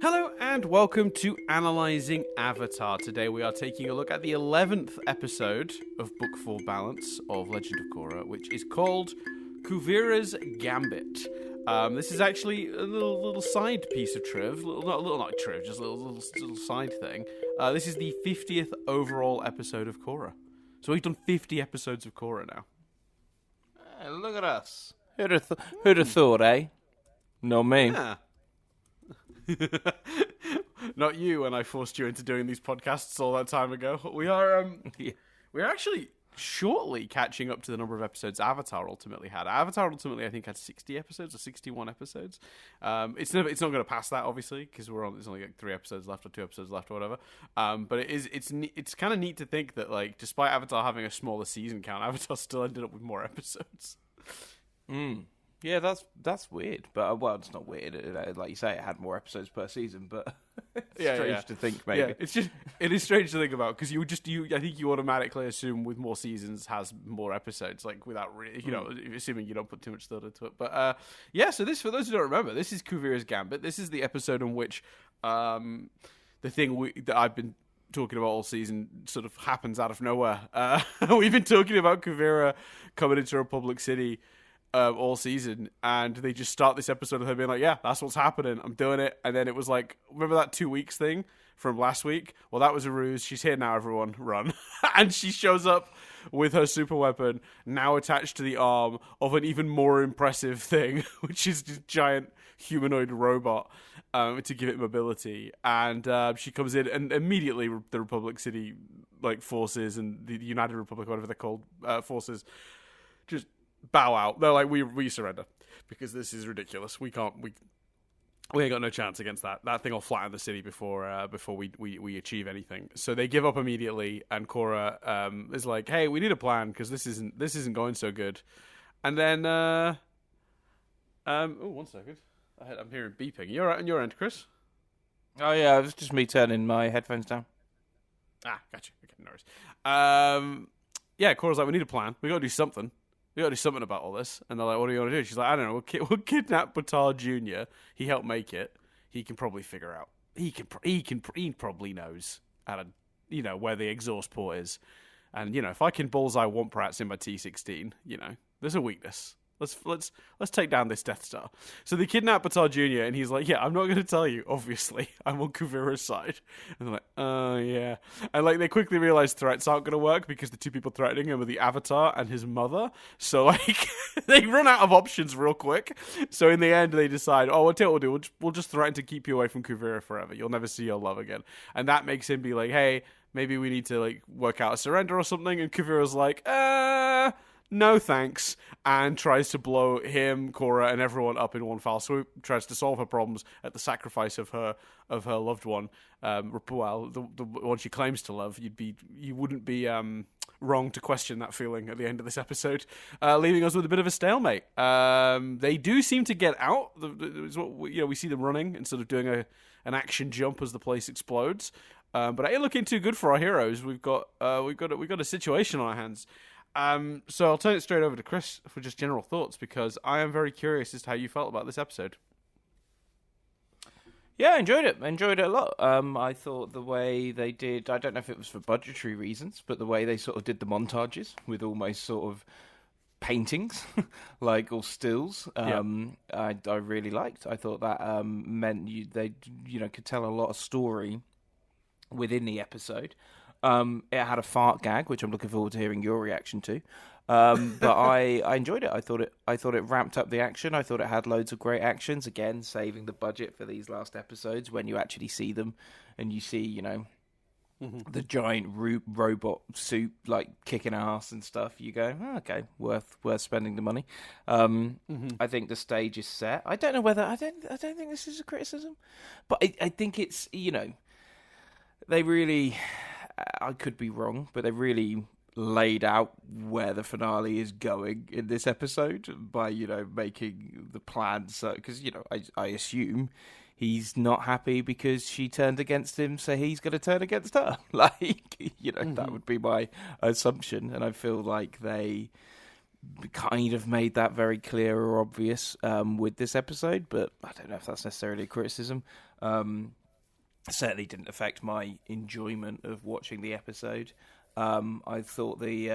Hello and welcome to Analysing Avatar. Today we are taking a look at the 11th episode of Book 4 Balance of Legend of Korra, which is called Kuvira's Gambit. This is actually a little side piece of triv, not triv, just a little side thing. This is the 50th overall episode of Korra. So we've done 50 episodes of Korra now. Look at us. Who'd have thought, eh? Not me. Yeah. Not you when I forced you into doing these podcasts all that time ago. We're actually shortly catching up to the number of episodes Avatar ultimately had. Avatar ultimately, I think, had 60 episodes or 61 episodes. It's not going to pass that, obviously, because there's only like 3 episodes left or 2 episodes left or whatever. But it's kind of neat to think that, like, despite Avatar having a smaller season count, Avatar still ended up with more episodes. Yeah, that's weird, but well, it's not weird. Like you say, it had more episodes per season, but it's strange to think. Maybe it is strange to think about because I think you automatically assume with more seasons has more episodes, like without really, assuming you don't put too much thought into it. But so this, for those who don't remember, this is Kuvira's Gambit. This is the episode in which the thing that I've been talking about all season sort of happens out of nowhere. We've been talking about Kuvira coming into Republic City all season, and they just start this episode with her being like, yeah, that's what's happening, I'm doing it. And then it was like, remember that 2 weeks thing from last week? Well, that was a ruse. She's here now, everyone, run. And she shows up with her super weapon now attached to the arm of an even more impressive thing, which is this giant humanoid robot to give it mobility. And she comes in, and immediately the Republic City forces and the United Republic, whatever they're called, forces just bow out. They're like, we surrender because this is ridiculous. We ain't got no chance against that. That thing will flatten the city before we achieve anything. So they give up immediately, and Korra is like, hey, we need a plan because this isn't going so good. And then 1 second, I'm hearing beeping. You're right on your end, Chris? Oh yeah, it was just me turning my headphones down. Gotcha. Okay, no worries. Korra's like, we need a plan. We got to do something. We got to do something about all this. And they're like, what do you want to do? She's like, I don't know. We'll kidnap Avatar Jr. He helped make it. He can probably figure out. He probably knows how to, where the exhaust port is. And, if I can bullseye Womp Rats in my T-16, there's a weakness. Let's take down this Death Star. So they kidnap Avatar Jr. and he's like, yeah, I'm not going to tell you, obviously. I'm on Kuvira's side. And they're like, oh, yeah. And they quickly realize threats aren't going to work because the 2 people threatening him are the Avatar and his mother. So, they run out of options real quick. So in the end, they decide, what we'll do, we'll just threaten to keep you away from Kuvira forever. You'll never see your love again. And that makes him be like, hey, maybe we need to, work out a surrender or something. And Kuvira's like, no thanks, and tries to blow him, Korra, and everyone up in one foul swoop. Tries to solve her problems at the sacrifice of her loved one. The one she claims to love. You wouldn't be wrong to question that feeling at the end of this episode, leaving us with a bit of a stalemate. They do seem to get out. We see them running and sort of doing an action jump as the place explodes. But it ain't looking too good for our heroes. We've got a situation on our hands. So I'll turn it straight over to Chris for just general thoughts, because I am very curious as to how you felt about this episode. Yeah, I enjoyed it. I enjoyed it a lot. I thought the way they did, I don't know if it was for budgetary reasons, but the way they sort of did the montages with almost sort of paintings, or stills, I really liked. I thought that meant they could tell a lot of story within the episode. It had a fart gag, which I'm looking forward to hearing your reaction to. But I enjoyed it. I thought it ramped up the action. I thought it had loads of great actions. Again, saving the budget for these last episodes when you actually see them and you see, the giant robot suit kicking ass and stuff. You go, okay, worth spending the money. I think the stage is set. I don't know whether I don't think this is a criticism, but I think it's they really. I could be wrong, but they really laid out where the finale is going in this episode by, making the plan. So, because, I assume he's not happy because she turned against him, so he's going to turn against her. That would be my assumption. And I feel like they kind of made that very clear or obvious with this episode, but I don't know if that's necessarily a criticism. Certainly didn't affect my enjoyment of watching the episode. I thought the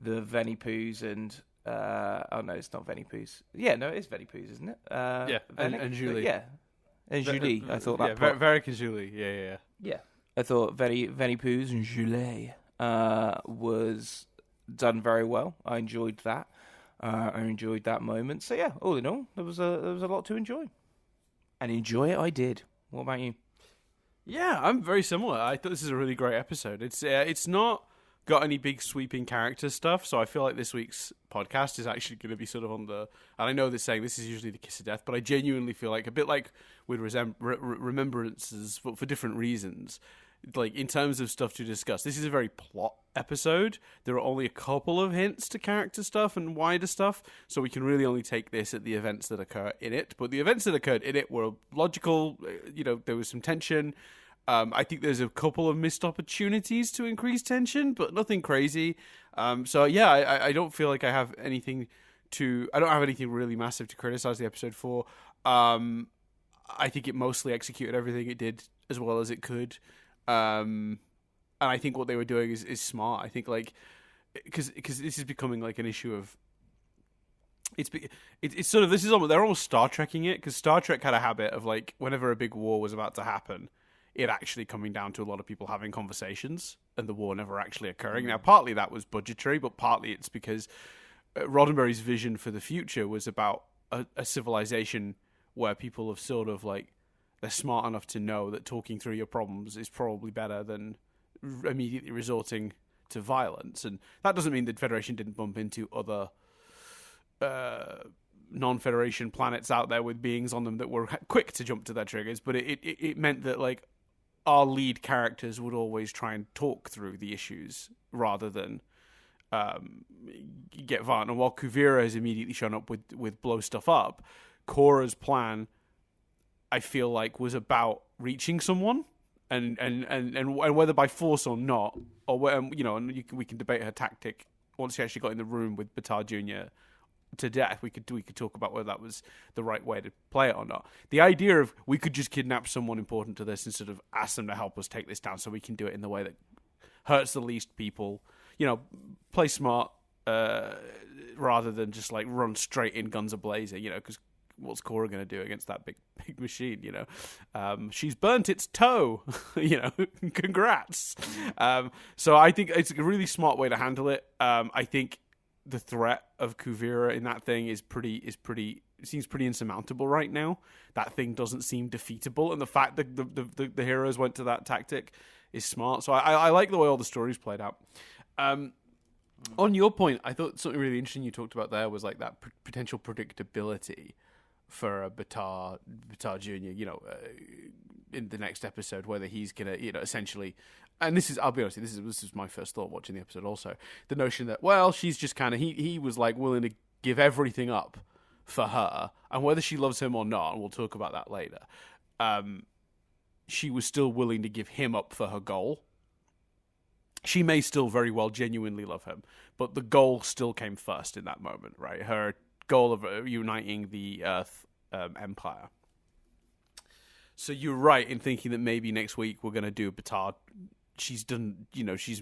Venny Poos and oh no, it's not Venny Poos. Yeah, no, it is Venny Poos, isn't it? Yeah, and Julie. Yeah, and Julie. I thought that. Yeah, Varric and Julie. Yeah. Yeah, I thought Venny Poos and Julie was done very well. I enjoyed that. I enjoyed that moment. So yeah, all in all, there was a lot to enjoy, and enjoy it I did. What about you? Yeah, I'm very similar. I thought this is a really great episode. It's not got any big sweeping character stuff, so I feel like this week's podcast is actually going to be sort of on the. And I know they're saying this is usually the kiss of death, but I genuinely feel like a bit like with remembrances for different reasons. Like in terms of stuff to discuss, this is a very plot episode. There are only a couple of hints to character stuff and wider stuff, so we can really only take this at the events that occur in it. But the events that occurred in it were logical. There was some tension. I think there's a couple of missed opportunities to increase tension, but nothing crazy. So yeah, I don't feel like I have anything I don't have anything really massive to criticize the episode for. I think it mostly executed everything it did as well as it could. And I think what they were doing is smart. I think because this is becoming like an issue of it's sort of they're almost Star Trekking it, because Star Trek had a habit of like whenever a big war was about to happen, it actually coming down to a lot of people having conversations and the war never actually occurring. Now, partly that was budgetary, but partly it's because Roddenberry's vision for the future was about a civilization where people have sort of like. They're smart enough to know that talking through your problems is probably better than immediately resorting to violence. And that doesn't mean the Federation didn't bump into other non-Federation planets out there with beings on them that were quick to jump to their triggers, but it meant that like our lead characters would always try and talk through the issues rather than get violent. And while Kuvira has immediately shown up with blow stuff up, Korra's plan, I feel like, was about reaching someone, and whether by force or not, or we can debate her tactic once she actually got in the room with Bataar Jr. to death. We could talk about whether that was the right way to play it or not. The idea of we could just kidnap someone important to this and sort of ask them to help us take this down, so we can do it in the way that hurts the least people. Play smart rather than just like run straight in guns a-blazing. Because. What's Korra going to do against that big machine? She's burnt its toe. Congrats. So I think it's a really smart way to handle it. I think the threat of Kuvira in that thing it seems pretty insurmountable right now. That thing doesn't seem defeatable, and the fact that the heroes went to that tactic is smart. So I like the way all the stories played out. On your point, I thought something really interesting you talked about there was like that potential predictability for a Bataar Jr., in the next episode, whether he's gonna, essentially, and I'll be honest, this is my first thought watching the episode also, the notion that, well, she's just kind of, he was like willing to give everything up for her, and whether she loves him or not, and we'll talk about that later, she was still willing to give him up for her goal. She may still very well genuinely love him, but the goal still came first in that moment, right? Her goal of uniting the Earth Empire. So you're right in thinking that maybe next week we're going to do Bataar. She's done, she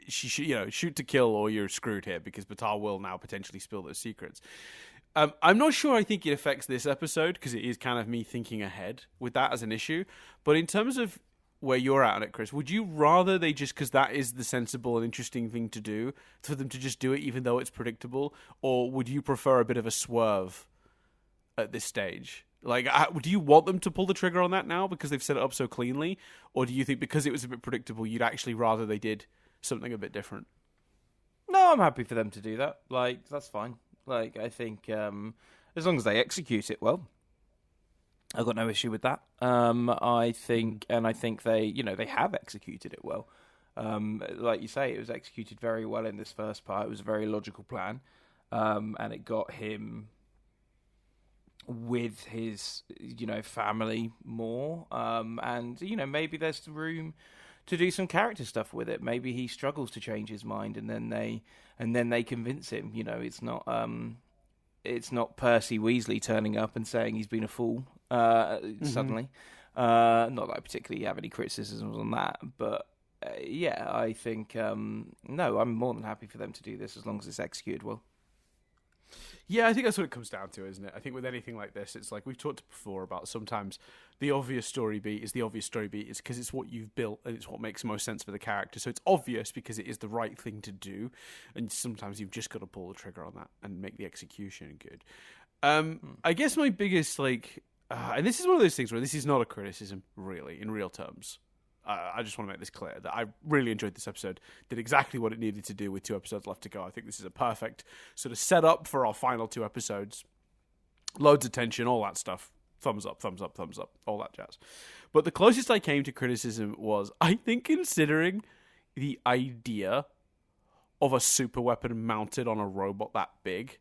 should, shoot to kill or you're screwed here, because Bataar will now potentially spill those secrets. I'm not sure I think it affects this episode, because it is kind of me thinking ahead with that as an issue. But in terms of where you're at on it, Chris, would you rather they just, because that is the sensible and interesting thing to do, for them to just do it even though it's predictable, or would you prefer a bit of a swerve at this stage? Like, do you want them to pull the trigger on that now because they've set it up so cleanly, or do you think because it was a bit predictable, you'd actually rather they did something a bit different? No, I'm happy for them to do that. Like, that's fine. Like, I think as long as they execute it well, I've got no issue with that. I think they, they have executed it well. Like you say, it was executed very well in this first part. It was a very logical plan, and it got him with his, family more. And maybe there's room to do some character stuff with it. Maybe he struggles to change his mind, and then they convince him. You know, it's not Percy Weasley turning up and saying he's been a fool suddenly. Not that I particularly have any criticisms on that, but yeah, I think no, I'm more than happy for them to do this as long as it's executed well. Yeah, I think that's what it comes down to, isn't it? I think with anything like this, it's like we've talked before about sometimes the obvious story beat is the obvious story beat is because it's what you've built and it's what makes most sense for the character. So it's obvious because it is the right thing to do, and sometimes you've just got to pull the trigger on that and make the execution good. I guess my biggest, and this is one of those things where this is not a criticism, really, in real terms. I just want to make this clear that I really enjoyed this episode. Did exactly what it needed to do with 2 episodes left to go. I think this is a perfect sort of setup for our final 2 episodes. Loads of tension, all that stuff. Thumbs up, thumbs up, thumbs up, all that jazz. But the closest I came to criticism was, I think, considering the idea of a super weapon mounted on a robot that big,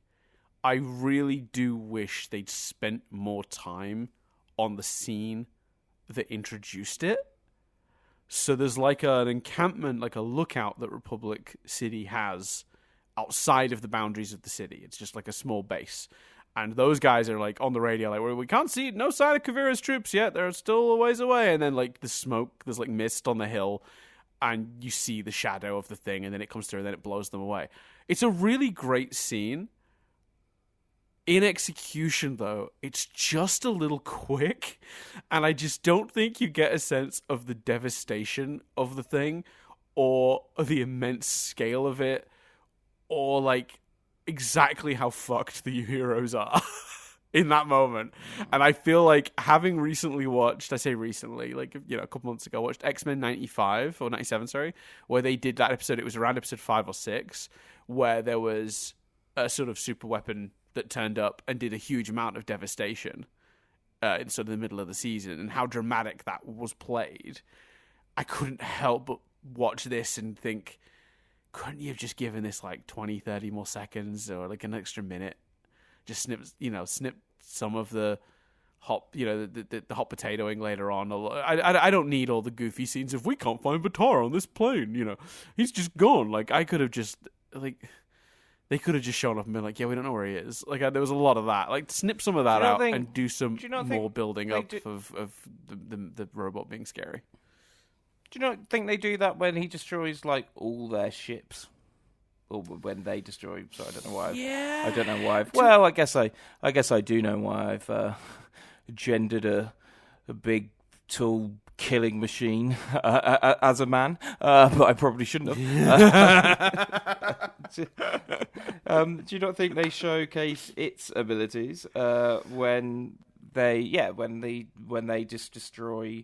I really do wish they'd spent more time on the scene that introduced it. So there's like an encampment, like a lookout that Republic City has outside of the boundaries of the city. It's just like a small base. And those guys are like on the radio, like, well, we can't see no sign of Kuvira's troops yet. They're still a ways away. And then like the smoke, there's like mist on the hill, and you see the shadow of the thing, and then it comes through, and then it blows them away. It's a really great scene. In execution, though, it's just a little quick, and I just don't think you get a sense of the devastation of the thing, or the immense scale of it, or like exactly how fucked the heroes are in that moment. And I feel like, having recently watched, I say recently, like, you know, a couple months ago, I watched X-Men 95 or 97, sorry, where they did that episode. It was around episode 5 or 6, where there was a sort of super weapon that turned up and did a huge amount of devastation in sort of the middle of the season, and how dramatic that was played. I couldn't help but watch this and think, couldn't you have just given this like 20, 30 more seconds, or like an extra minute? Just snip some of the hot, the hot potatoing later on. I don't need all the goofy scenes of, we can't find Batar on this plane, he's just gone. Like, I could have just, like, they could have just shown up and been like, yeah, we don't know where he is. Like, there was a lot of that. Like, snip some of that out and do some more building up of the robot being scary. Do you not think they do that when he destroys, like, all their ships? Or when they destroy... So I don't know why I don't know why well, I guess I do know why I've gendered a big, tall, killing machine as a man, but I probably shouldn't have. Do you not think they showcase its abilities when they just destroy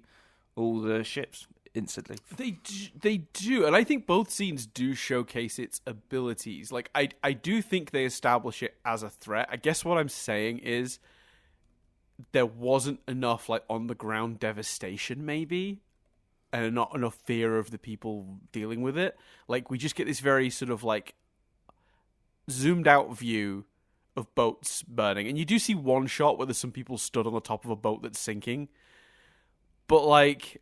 all the ships instantly? They do, and I think both scenes do showcase its abilities. Like, I do think they establish it as a threat. I guess what I'm saying is, there wasn't enough, like, on the ground devastation, maybe, and not enough fear of the people dealing with it. Like, we just get this very sort of, like, zoomed out view of boats burning, and you do see one shot where there's some people stood on the top of a boat that's sinking, but, like,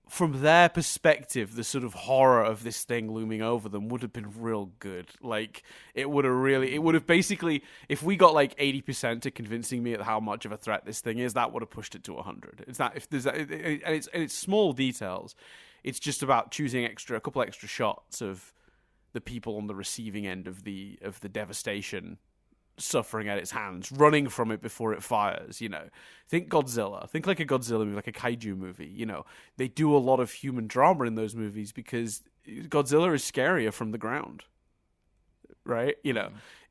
from their perspective, the sort of horror of this thing looming over them would have been real good. Like, it would have basically, if we got like 80% to convincing me at how much of a threat this thing is, that would have pushed it to 100. It's that, if there's that, and it's small details. It's just about choosing a couple extra shots of the people on the receiving end of the devastation, suffering at its hands, running from it before it fires. Think Godzilla. Think like a Godzilla movie, like a kaiju movie. They do a lot of human drama in those movies because Godzilla is scarier from the ground, right?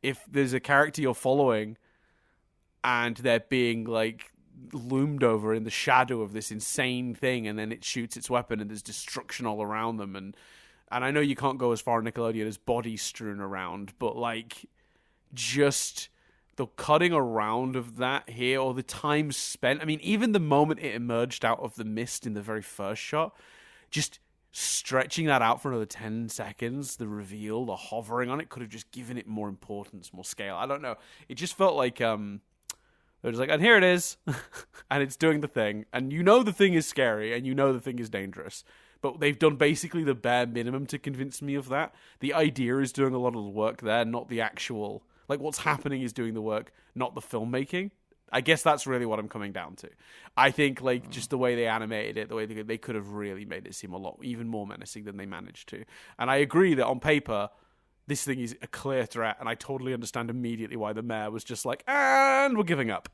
If there's a character you're following and they're being like loomed over in the shadow of this insane thing, and then it shoots its weapon and there's destruction all around them, and I know you can't go as far, Nickelodeon, as bodies strewn around, but like, just the cutting around of that here, or the time spent. I mean, even the moment it emerged out of the mist in the very first shot, just stretching that out for another 10 seconds, the reveal, the hovering on it, could have just given it more importance, more scale. I don't know. It just felt like They're just like, and here it is, and it's doing the thing, and you know the thing is scary, and you know the thing is dangerous, but they've done basically the bare minimum to convince me of that. The idea is doing a lot of the work there, not the actual, like, what's happening is doing the work, not the filmmaking. I guess that's really what I'm coming down to. I think, like, just the way they animated it, the way they could have really made it seem a lot, even more menacing than they managed to. And I agree that on paper, this thing is a clear threat, and I totally understand immediately why the mayor was just like, and we're giving up.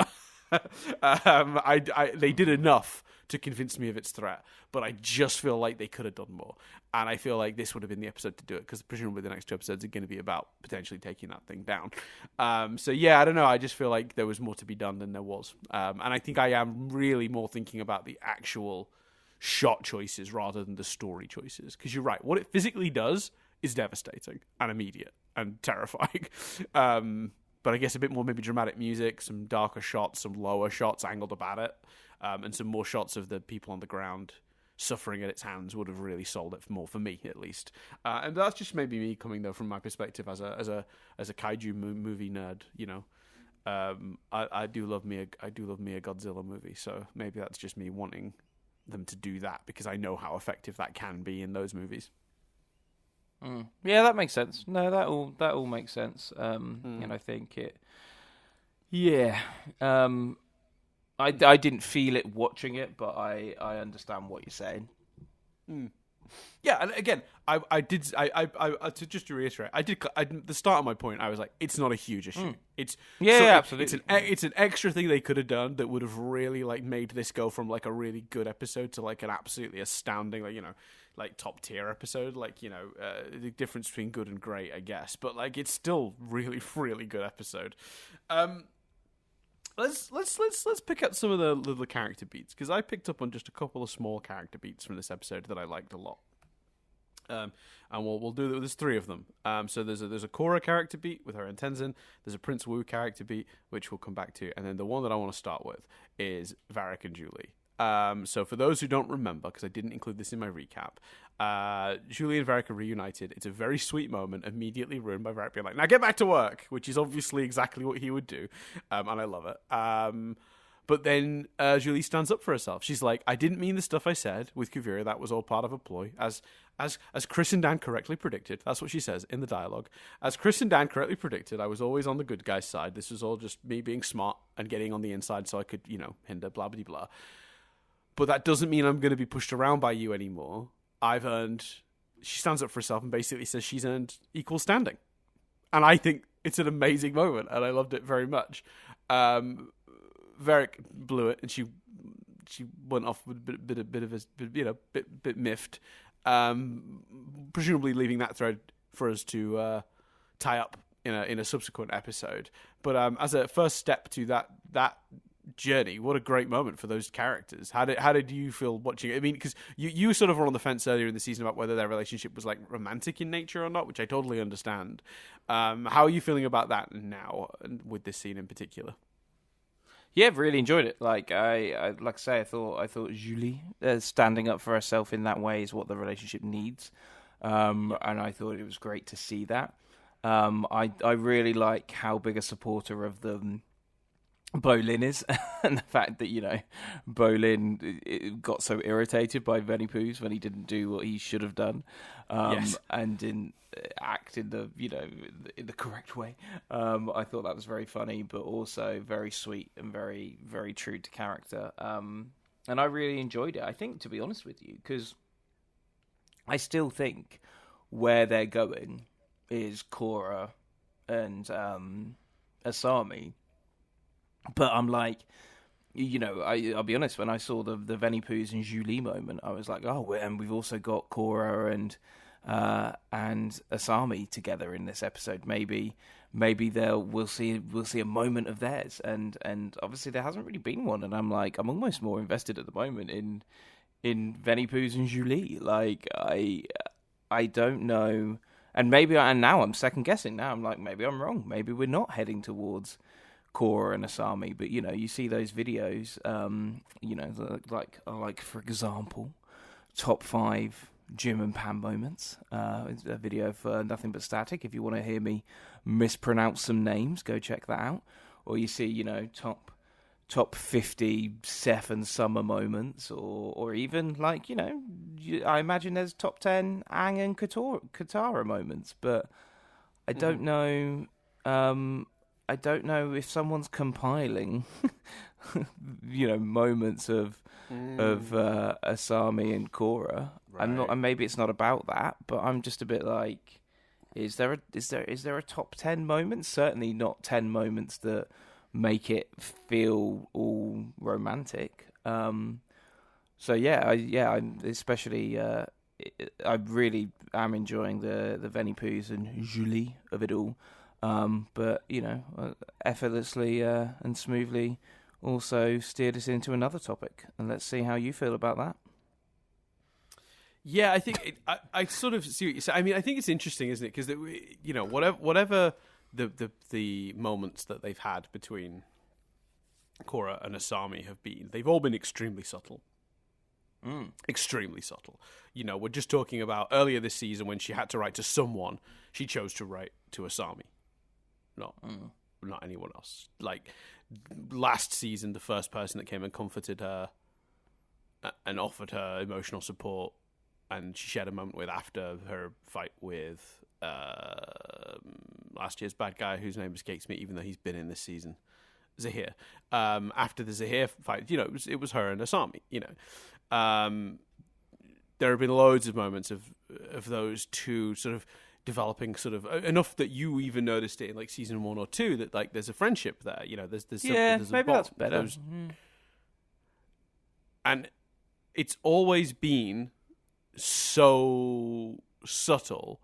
They did enough to convince me of its threat, but I just feel like they could have done more. And I feel like this would have been the episode to do it, because presumably the next 2 episodes are going to be about potentially taking that thing down. So yeah, I don't know. I just feel like there was more to be done than there was. And I think I am really more thinking about the actual shot choices rather than the story choices. Because you're right. What it physically does is devastating and immediate and terrifying. But I guess a bit more maybe dramatic music, some darker shots, some lower shots angled about it, and some more shots of the people on the ground suffering at its hands would have really sold it more for me, at least. And that's just maybe me coming though from my perspective as a kaiju movie nerd. You know, I do love me a Godzilla movie, so maybe that's just me wanting them to do that because I know how effective that can be in those movies. Yeah, that makes sense. No, that all makes sense. And I think it. Yeah, I didn't feel it watching it, but I understand what you're saying. Yeah, and again, I did to reiterate, the start of my point, I was like, it's not a huge issue. It's absolutely. It's an extra thing they could have done that would have really like made this go from like a really good episode to like an absolutely astounding, like, you know, like top tier episode, like, you know, the difference between good and great, I guess, but like it's still really really good episode. Let's pick up some of the little character beats, because I picked up on just a couple of small character beats from this episode that I liked a lot. And we'll do. There's 3 of them. So there's a Korra character beat with her and Tenzin. There's a Prince Wu character beat, which we'll come back to, and then the one that I want to start with is Varric and Julie. So for those who don't remember, because I didn't include this in my recap, Julie and Varric are reunited. It's a very sweet moment, immediately ruined by Varric being like, now get back to work, which is obviously exactly what he would do, and I love it. But then Julie stands up for herself. She's like, I didn't mean the stuff I said with Kuvira. That was all part of a ploy. As Chris and Dan correctly predicted, that's what she says in the dialogue. As Chris and Dan correctly predicted, I was always on the good guy's side. This was all just me being smart and getting on the inside so I could, you know, hinder blah, blah, blah. But that doesn't mean I'm going to be pushed around by you anymore. She stands up for herself and basically says she's earned equal standing. And I think it's an amazing moment, and I loved it very much. Varric blew it, and she went off with a bit miffed, presumably leaving that thread for us to tie up in a subsequent episode. But as a first step to that journey, what a great moment for those characters. How did you feel watching it? I mean, because you sort of were on the fence earlier in the season about whether their relationship was like romantic in nature or not, which I totally understand. How are you feeling about that now, with this scene in particular? Yeah, really enjoyed it. Like I thought Julie standing up for herself in that way is what the relationship needs, and I thought it was great to see that. I really like how big a supporter of them Bolin is, and the fact that, you know, Bolin got so irritated by Venny Poos when he didn't do what he should have done, yes, and didn't act in the correct way. I thought that was very funny, but also very sweet and very, very true to character. And I really enjoyed it. I think, to be honest with you, because I still think where they're going is Korra and Asami. But I'm like, you know, I'll be honest, when I saw the Venny Poos and Julie moment, I was like, oh, and we've also got Korra and Asami together in this episode. Maybe we'll see a moment of theirs, and obviously there hasn't really been one, and I'm like, I'm almost more invested at the moment in Venny Poos and Julie. Like I don't know, and now I'm second guessing. Now I'm like, maybe I'm wrong. Maybe we're not heading towards Korra and Asami, but, you know, you see those videos, you know, like for example, top 5 Jim and Pam moments. It's a video for Nothing But Static. If you want to hear me mispronounce some names, go check that out. Or you see, you know, top top 50 Seth summer moments, or even like, I imagine there's top 10 Aang and Katara moments, but I don't know. I don't know if someone's compiling, moments of Asami and Korra. Right. I'm not, and maybe it's not about that, but I'm just a bit like, is there a top 10 moment? Certainly not 10 moments that make it feel all romantic. So I'm especially. I really am enjoying the Venny Poos and Julie of it all. But effortlessly and smoothly also steered us into another topic, and let's see how you feel about that. Yeah, I think I sort of see what you say. I mean, I think it's interesting, isn't it? Because whatever the moments that they've had between Korra and Asami have been, they've all been extremely subtle. Extremely subtle. We're just talking about earlier this season when she had to write to someone, she chose to write to Asami, not anyone else. Like last season, the first person that came and comforted her and offered her emotional support, and she shared a moment with after her fight with last year's bad guy whose name escapes me, even though he's been in this season, Zahir. After the Zahir fight, it was her and Asami. There have been loads of moments of those two sort of developing sort of enough that you even noticed it in like season 1 or 2 that like there's a friendship there. There's maybe bond. that's better. And it's always been so subtle,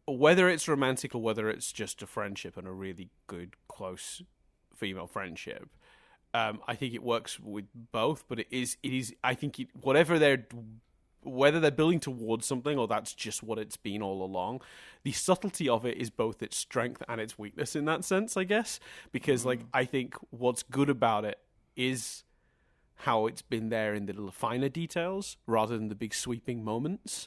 whether it's romantic or whether it's just a friendship and a really good close female friendship. I think it works with both, but it is. I think whether they're building towards something or that's just what it's been all along, the subtlety of it is both its strength and its weakness in that sense, I guess. Because I think what's good about it is how it's been there in the little finer details rather than the big sweeping moments.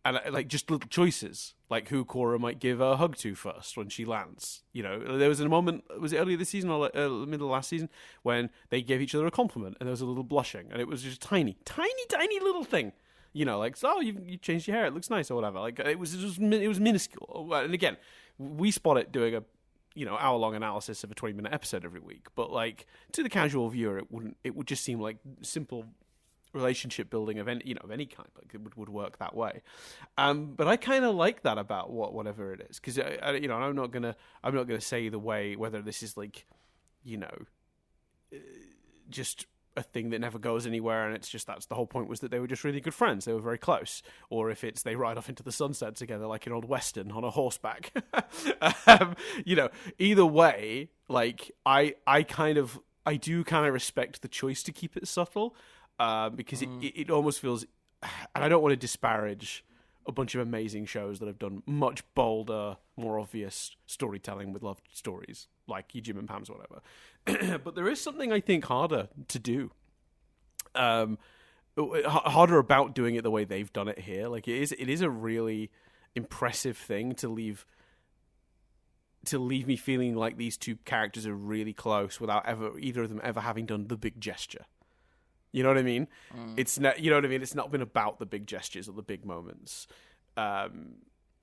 And like just little choices, like who Korra might give a hug to first when she lands. There was a moment, was it earlier this season or middle of last season, when they gave each other a compliment and there was a little blushing, and it was just tiny little thing. Like, oh, you changed your hair, it looks nice or whatever. Like it was minuscule. And again, we spot it doing a hour-long analysis of a 20-minute episode every week. But like to the casual viewer, it would just seem like simple relationship building of any kind. Like it would work that way. But I kind of like that about whatever it is, because I'm not gonna say the way whether this is like just a thing that never goes anywhere, and it's just that's the whole point, was that they were just really good friends, they were very close, or if it's they ride off into the sunset together like an old western on a horseback. Either way, like I do kind of respect the choice to keep it subtle. Because it almost feels, and I don't want to disparage a bunch of amazing shows that have done much bolder, more obvious storytelling with love stories, like Jim and Pam's or whatever. But there is something I think harder to do. Harder about doing it the way they've done it here. Like it is a really impressive thing to leave me feeling like these two characters are really close without either of them ever having done the big gesture. You know what I mean? It's not. You know what I mean? It's not been about the big gestures or the big moments.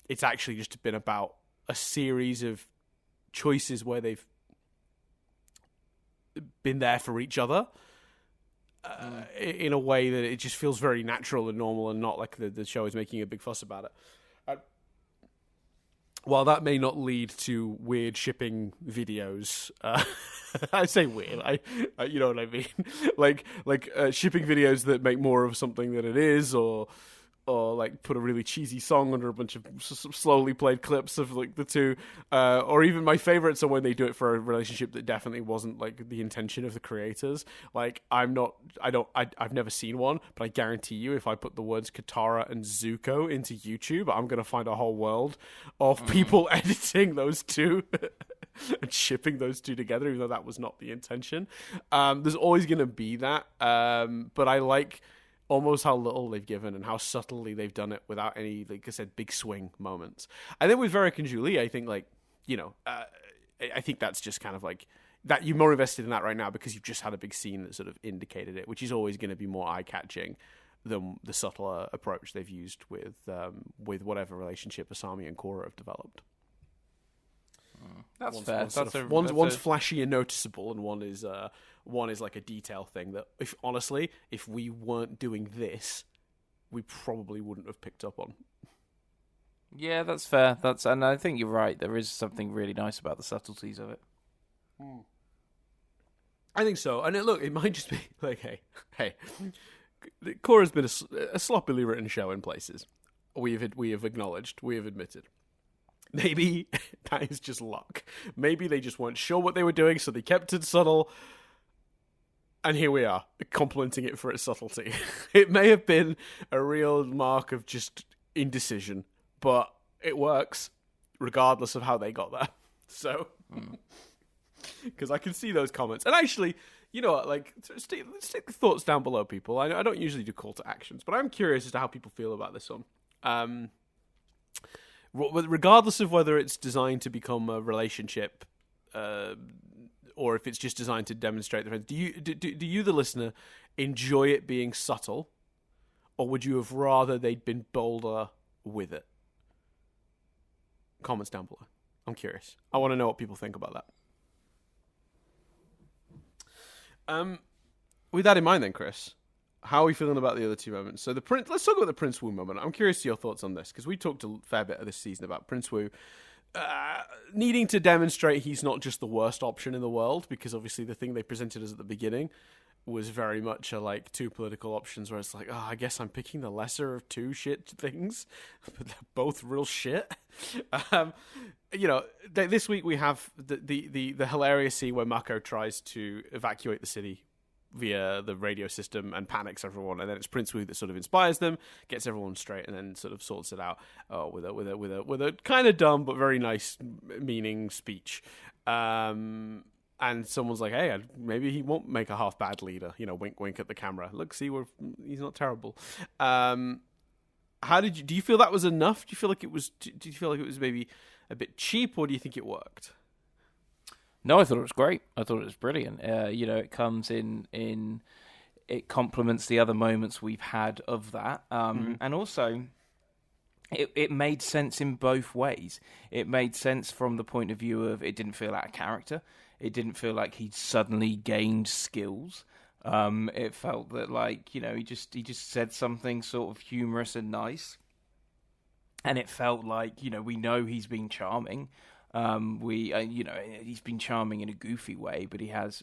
It's actually just been about a series of choices where they've been there for each other in a way that it just feels very natural and normal, and not like the show is making a big fuss about it. While that may not lead to weird shipping videos, I say weird, you know what I mean? like shipping videos that make more of something than it is, or like put a really cheesy song under a bunch of slowly played clips of like the two, or even my favorites are when they do it for a relationship that definitely wasn't like the intention of the creators. Like I've never seen one, but I guarantee you if I put the words Katara and Zuko into YouTube, I'm going to find a whole world of people editing those two and shipping those two together, even though that was not the intention. There's always going to be that, but I like almost how little they've given and how subtly they've done it without any, like I said, big swing moments. I think with Varric and Julie, I think like, I think that's just kind of like that you're more invested in that right now because you've just had a big scene that sort of indicated it, which is always going to be more eye-catching than the subtler approach they've used with whatever relationship Asami and Korra have developed. That's fair. One's flashy and noticeable, and one is like a detail thing that, if we weren't doing this, we probably wouldn't have picked up on. Yeah, that's fair. And I think you're right. There is something really nice about the subtleties of it. I think so. And it might just be like, hey, Korra's been a sloppily written show in places. We have acknowledged, we have admitted. Maybe that is just luck. Maybe they just weren't sure what they were doing, so they kept it subtle. And here we are, complimenting it for its subtlety. It may have been a real mark of just indecision, but it works regardless of how they got there. So, because I can see those comments. And actually, you know what, like, let's take the thoughts down below, people. I don't usually do call to actions, but I'm curious as to how people feel about this one. Regardless of whether it's designed to become a relationship, or if it's just designed to demonstrate the friends, do you, the listener, enjoy it being subtle, or would you have rather they'd been bolder with it? Comments down below. I'm curious. I want to know what people think about that. With that in mind, then, Chris, how are we feeling about the other two moments? So let's talk about the Prince Wu moment. I'm curious to your thoughts on this, because we talked a fair bit of this season about Prince Wu needing to demonstrate he's not just the worst option in the world, because obviously the thing they presented us at the beginning was very much like two political options where it's like, I guess I'm picking the lesser of two shit things, but they're both real shit. This week we have the hilarious scene where Mako tries to evacuate the city via the radio system and panics everyone, and then it's Prince Wu that sort of inspires them, gets everyone straight, and then sort of sorts it out with a kind of dumb but very nice meaning speech. And someone's like, "Hey, maybe he won't make a half bad leader." Wink, wink at the camera. Look, see, he's not terrible. Do you feel that was enough? Do you feel like it was maybe a bit cheap, or do you think it worked? No, I thought it was great. I thought it was brilliant. It comes in. It complements the other moments we've had of that, and also it made sense in both ways. It made sense from the point of view of it didn't feel out of character. It didn't feel like he'd suddenly gained skills. It felt that he just said something sort of humorous and nice, and it felt like we know he's been charming. He's been charming in a goofy way, but he has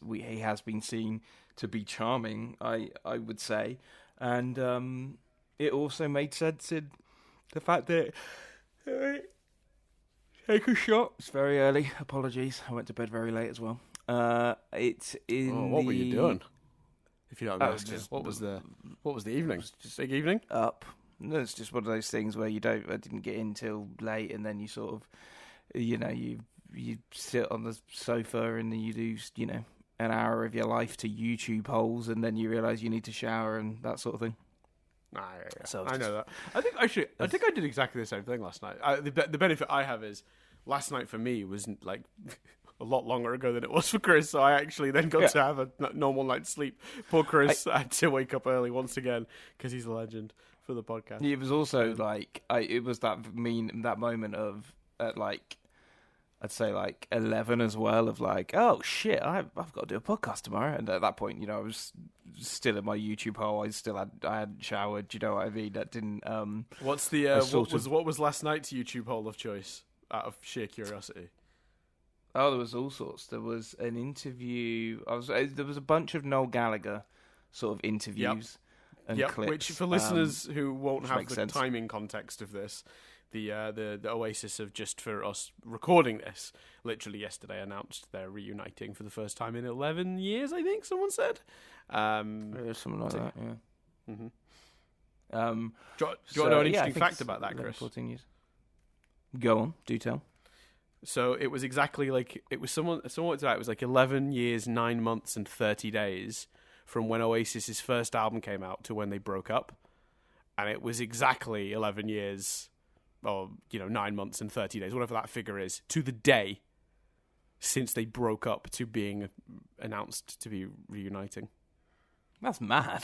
been seen to be charming, I would say, and it also made sense in the fact that take a shot. It's very early. Apologies, I went to bed very late as well. It's in. What were you doing? If you don't know, what was the evening? Just big evening up. No, it's just one of those things where I didn't get in till late, and then you sort of. You sit on the sofa and then you do, an hour of your life to YouTube holes, and then you realise you need to shower and that sort of thing. Yeah. So I know that. I think I did exactly the same thing last night. The benefit I have is last night for me was like a lot longer ago than it was for Chris, so I actually then got to have a normal night's sleep. Poor Chris had to wake up early once again because he's a legend for the podcast. It was also it was that moment of I'd say 11 as well, of oh shit, I've got to do a podcast tomorrow. And at that point, I was still in my YouTube hole. I hadn't showered. Do you know what I mean? That didn't. What's the what was last night's YouTube hole of choice? Out of sheer curiosity. Oh, there was all sorts. There was an interview. There was a bunch of Noel Gallagher sort of interviews and clips. Which for listeners who won't have the timing context of this. The Oasis have, just for us recording this, literally yesterday announced they're reuniting for the first time in 11 years, I think someone said. Something like that, yeah. Mm-hmm. Do you want to know an interesting fact about that, 11, Chris? 14 years. Go on, do tell. So it was exactly it was someone worked it out. It was 11 years, 9 months, and 30 days from when Oasis's first album came out to when they broke up. And it was exactly 11 years... or 9 months and 30 days, whatever that figure is, to the day since they broke up to being announced to be reuniting. That's mad.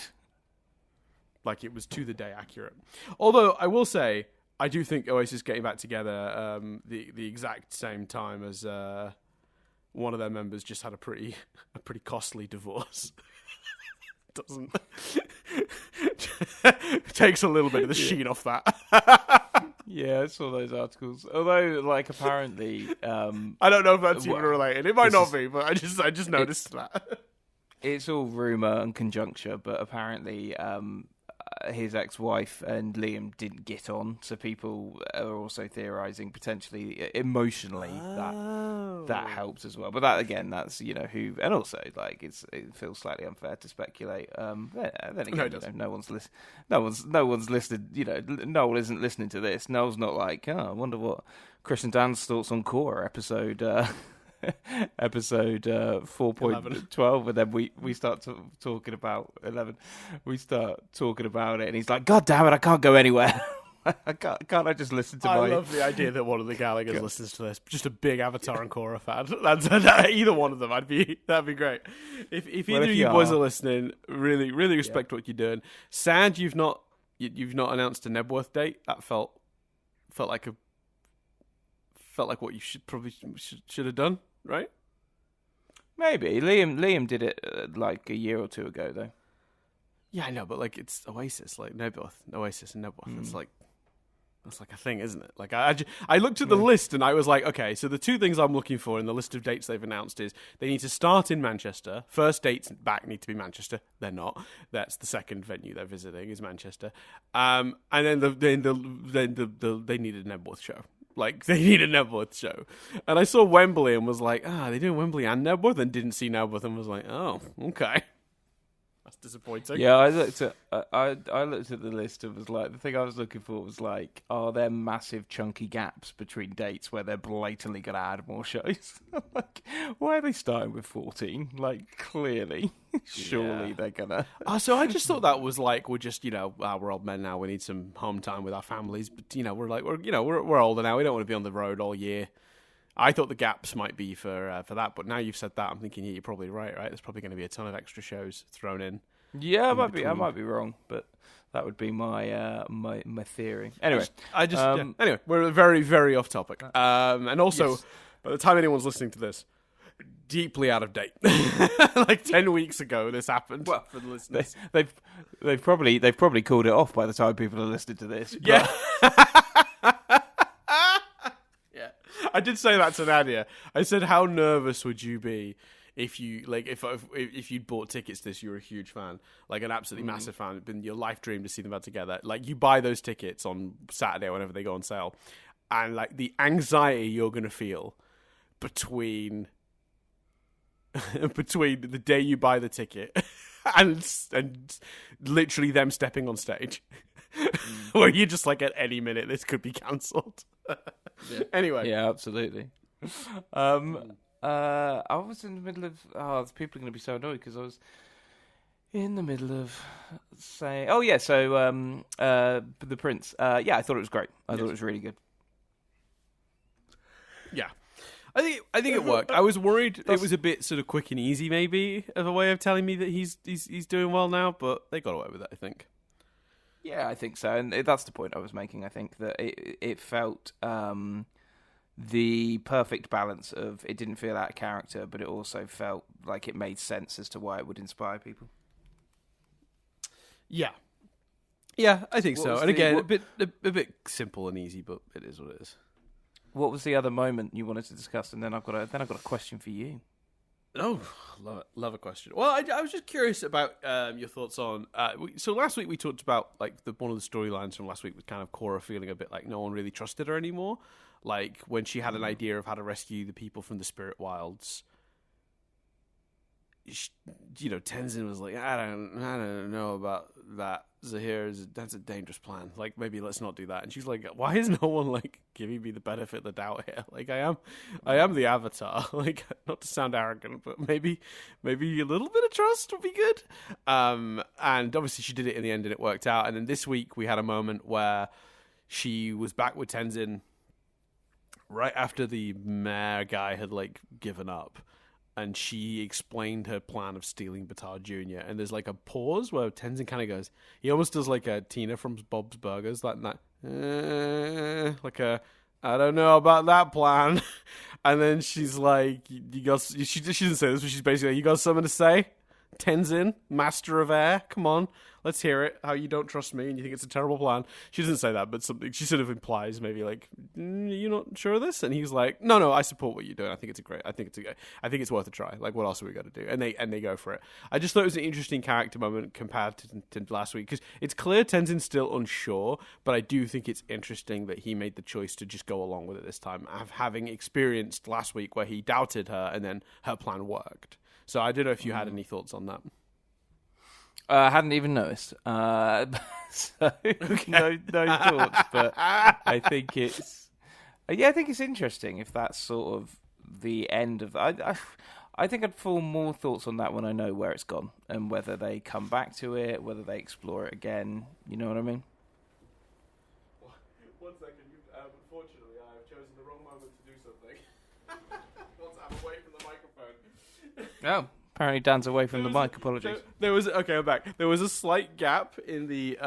Like, it was to the day accurate. Although, I will say, I do think Oasis getting back together the exact same time as one of their members just had a pretty costly divorce. Doesn't takes a little bit of the sheen off that. Yeah, I saw those articles. Although, like, apparently, I don't know if that's even related. It might not be, but I just noticed that. It's all rumor and conjecture, but apparently, his ex-wife and Liam didn't get on, so people are also theorizing potentially emotionally that helps as well. But that, again, that's who, and also like it feels slightly unfair to speculate. Then again, no one's listening. Noel isn't listening to this. Noel's not like, I wonder what Chris and Dan's thoughts on Korra episode 4.12, and then we start talking about 11. We start talking about it, and he's like, "God damn it, I can't go anywhere. Can't I just listen to I love the idea that one of the Gallaghers listens to this. Just a big Avatar and Korra fan. Either one of them, that'd be great. If either of you boys are listening, really respect what you're doing. Sad you've not announced a Nebworth date. That felt like what you should have done. Right? Maybe Liam did it like a year or two ago, though. Yeah, I know, but like it's Oasis, like Oasis and Nebworth. That's like a thing, isn't it? Like I looked at the list and I was like, okay, so the two things I'm looking for in the list of dates they've announced is they need to start in Manchester. First dates back need to be Manchester. They're not. That's the second venue they're visiting is Manchester. And then they needed a Nebworth show. Like, they need a Nebworth show. And I saw Wembley and was like, they're doing Wembley and Nebworth, and didn't see Nebworth and was like, oh, okay. That's disappointing. Yeah, I looked at the list and was like, the thing I was looking for was like, are there massive chunky gaps between dates where they're blatantly going to add more shows? Like, why are they starting with 14? Like, clearly, surely they're gonna. So I just thought that was like, we're just we're old men now. We need some home time with our families, but we're older now. We don't want to be on the road all year. I thought the gaps might be for that, but now you've said that, I'm thinking, you're probably right? There's probably going to be a ton of extra shows thrown in. Yeah, I might be wrong, but that would be my my theory. Anyway, anyway, we're very, very off topic. And also, by the time anyone's listening to this, deeply out of date. Like 10 weeks ago, this happened. Well, for the listeners, they've probably called it off by the time people are listening to this. But... Yeah. I did say that to Nadia. I said, how nervous would you be if you if you'd bought tickets to this, you were a huge fan, like an absolutely massive fan, it'd been your life dream to see them back together. Like, you buy those tickets on Saturday or whenever they go on sale, and like the anxiety you're gonna feel between the day you buy the ticket and literally them stepping on stage. Where you're just like, at any minute this could be cancelled. Anyway. Yeah, absolutely. I was in the middle of... people are going to be so annoyed because I was in the middle of saying... Oh, yeah, so The Prince. Yeah, I thought it was great. I thought it was really good. Yeah. I think it worked. I was worried it was a bit sort of quick and easy, maybe, of a way of telling me that he's doing well now, but they got away with it, I think. Yeah, I think so, and that's the point I was making. I think that it felt the perfect balance of, it didn't feel out of character, but it also felt like it made sense as to why it would inspire people. Yeah, I think so. And again, a bit simple and easy, but it is what it is. What was the other moment you wanted to discuss? And then I've got a question for you. Oh, love a question. Well, I was just curious about your thoughts on. So last week we talked about like one of the storylines from last week was kind of Korra feeling a bit like no one really trusted her anymore. Like when she had an idea of how to rescue the people from the spirit wilds. Tenzin was like, I don't know about that. Zahir, that's a dangerous plan. Like, maybe let's not do that. And she's like, why is no one like giving me the benefit of the doubt here? Like, I am the Avatar. Like, not to sound arrogant, but maybe a little bit of trust would be good. And obviously she did it in the end, and it worked out. And then this week we had a moment where she was back with Tenzin, right after the mayor guy had like given up, and she explained her plan of stealing Batar Jr. And there's like a pause where Tenzin kind of goes, he almost does like a Tina from Bob's Burgers, like that, like a, I don't know about that plan. And then she's like, you got, she doesn't say this, but she's basically like, you got something to say? Tenzin, master of air, come on, let's hear it. How you don't trust me and you think it's a terrible plan. She doesn't say that, but something she sort of implies, maybe like, you're not sure of this? And he's like, no, I support what you're doing. I think it's worth a try. Like, what else are we got to do? And they go for it. I just thought it was an interesting character moment compared to last week, because it's clear Tenzin's still unsure, but I do think it's interesting that he made the choice to just go along with it this time, having experienced last week where he doubted her and then her plan worked. So I don't know if you had any thoughts on that. I hadn't even noticed. So no thoughts. But I think it's I think it's interesting if that's sort of the end of. I think I'd form more thoughts on that when I know where it's gone and whether they come back to it, whether they explore it again. You know what I mean? 1 second. Unfortunately, I have chosen the wrong moment to do something. Once I'm away from the microphone. Oh, apparently Dan's away from the mic. Apologies. I'm back. There was a slight gap in the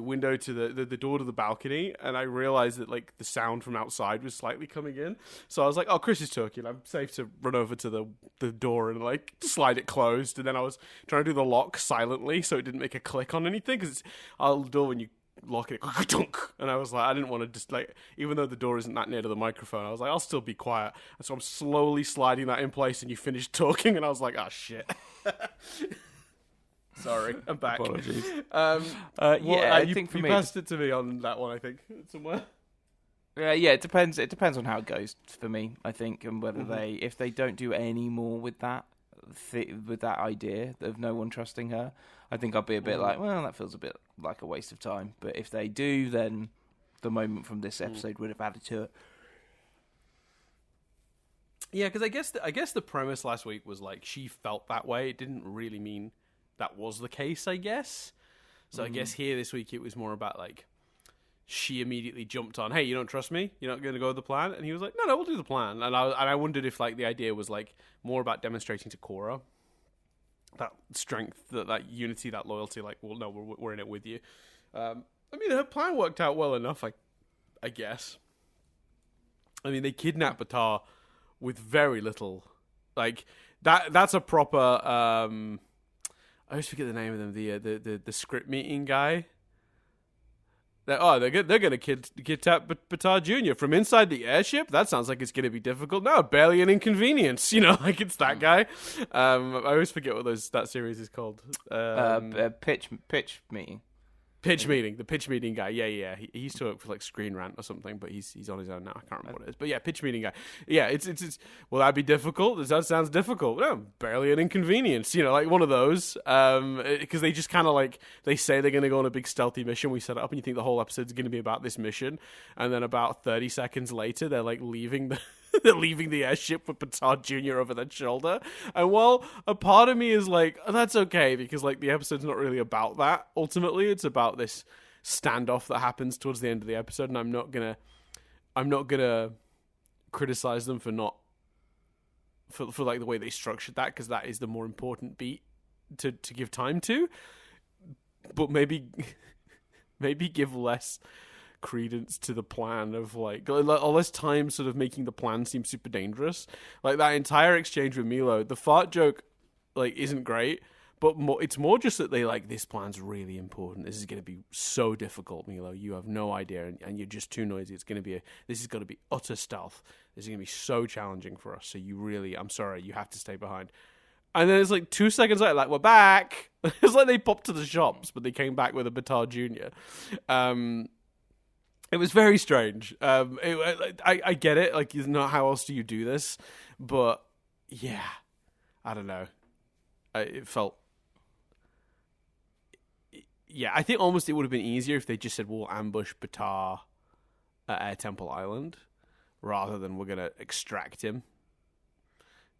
window to the door to the balcony, and I realized that like the sound from outside was slightly coming in. So I was like, "Oh, Chris is talking. I'm safe to run over to the door and like slide it closed." And then I was trying to do the lock silently, so it didn't make a click on anything, because I'll do when you lock it, and I was like, I didn't want to just like, even though the door isn't that near to the microphone, I was like, I'll still be quiet. And so I'm slowly sliding that in place, and you finished talking, and I was like, oh shit. Sorry, I'm back. Apologies. I think for you me, passed it to me on that one, I think, somewhere. It depends. It depends on how it goes for me, I think, and whether if they don't do any more with that idea of no one trusting her, I think I'll be a bit like, well, that feels a bit like a waste of time. But if they do, then the moment from this episode would have added to it. Yeah, because I guess the premise last week was like she felt that way. It didn't really mean that was the case, I guess. So I guess here this week it was more about like she immediately jumped on, hey, you don't trust me? You're not going to go with the plan? And he was like, no, we'll do the plan. And I wondered if like the idea was like more about demonstrating to Korra that strength, that unity, that loyalty. Like, well, no, we're in it with you. I mean, her plan worked out well enough, I guess. I mean, they kidnapped Batar with very little. Like that's a proper. I always forget the name of them. The script meeting guy. They're gonna kidnap Batar Jr. from inside the airship. That sounds like it's gonna be difficult. No, barely an inconvenience. You know, like it's that guy. I always forget what that series is called. Pitch meeting. Pitch meeting, the pitch meeting guy. Yeah. He used to work for like Screen Rant or something, but he's on his own now. I can't remember what it is. But yeah, pitch meeting guy. Yeah, it's. Will that be difficult? That sounds difficult. No, barely an inconvenience. You know, like one of those. Because they just kind of like they say they're going to go on a big stealthy mission. We set it up, and you think the whole episode's going to be about this mission, and then about 30 seconds later, they're like leaving the. They're leaving the airship with Batar Jr. over their shoulder. And while a part of me is like, oh, that's okay, because like the episode's not really about that. Ultimately, it's about this standoff that happens towards the end of the episode, and I'm not gonna criticize them for like the way they structured that, because that is the more important beat to give time to. But maybe give less credence to the plan of like all this time sort of making the plan seem super dangerous. Like that entire exchange with Milo, the fart joke like isn't great, but it's more just that they like, this plan's really important. This is going to be so difficult, Milo. You have no idea, and you're just too noisy. This is going to be utter stealth. This is going to be so challenging for us. So I'm sorry, you have to stay behind. And then it's like 2 seconds later, like, we're back. It's like they popped to the shops, but they came back with a Batar Jr. It was very strange. I get it. Like, not how else do you do this? But yeah, I don't know. It felt. Yeah, I think almost it would have been easier if they just said, we'll ambush Batar at Air Temple Island, rather than we're gonna extract him.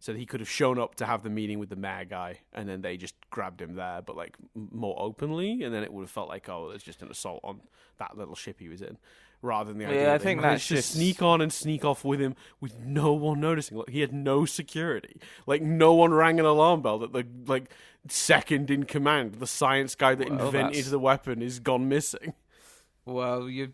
So he could have shown up to have the meeting with the mayor guy, and then they just grabbed him there, but like more openly, and then it would have felt like, oh, there's just an assault on that little ship he was in, rather than the idea I that think they managed that's to just sneak on and sneak off with him with no one noticing. Like he had no security, like no one rang an alarm bell that the like second in command, the science guy that invented the weapon, is gone missing. Well, you're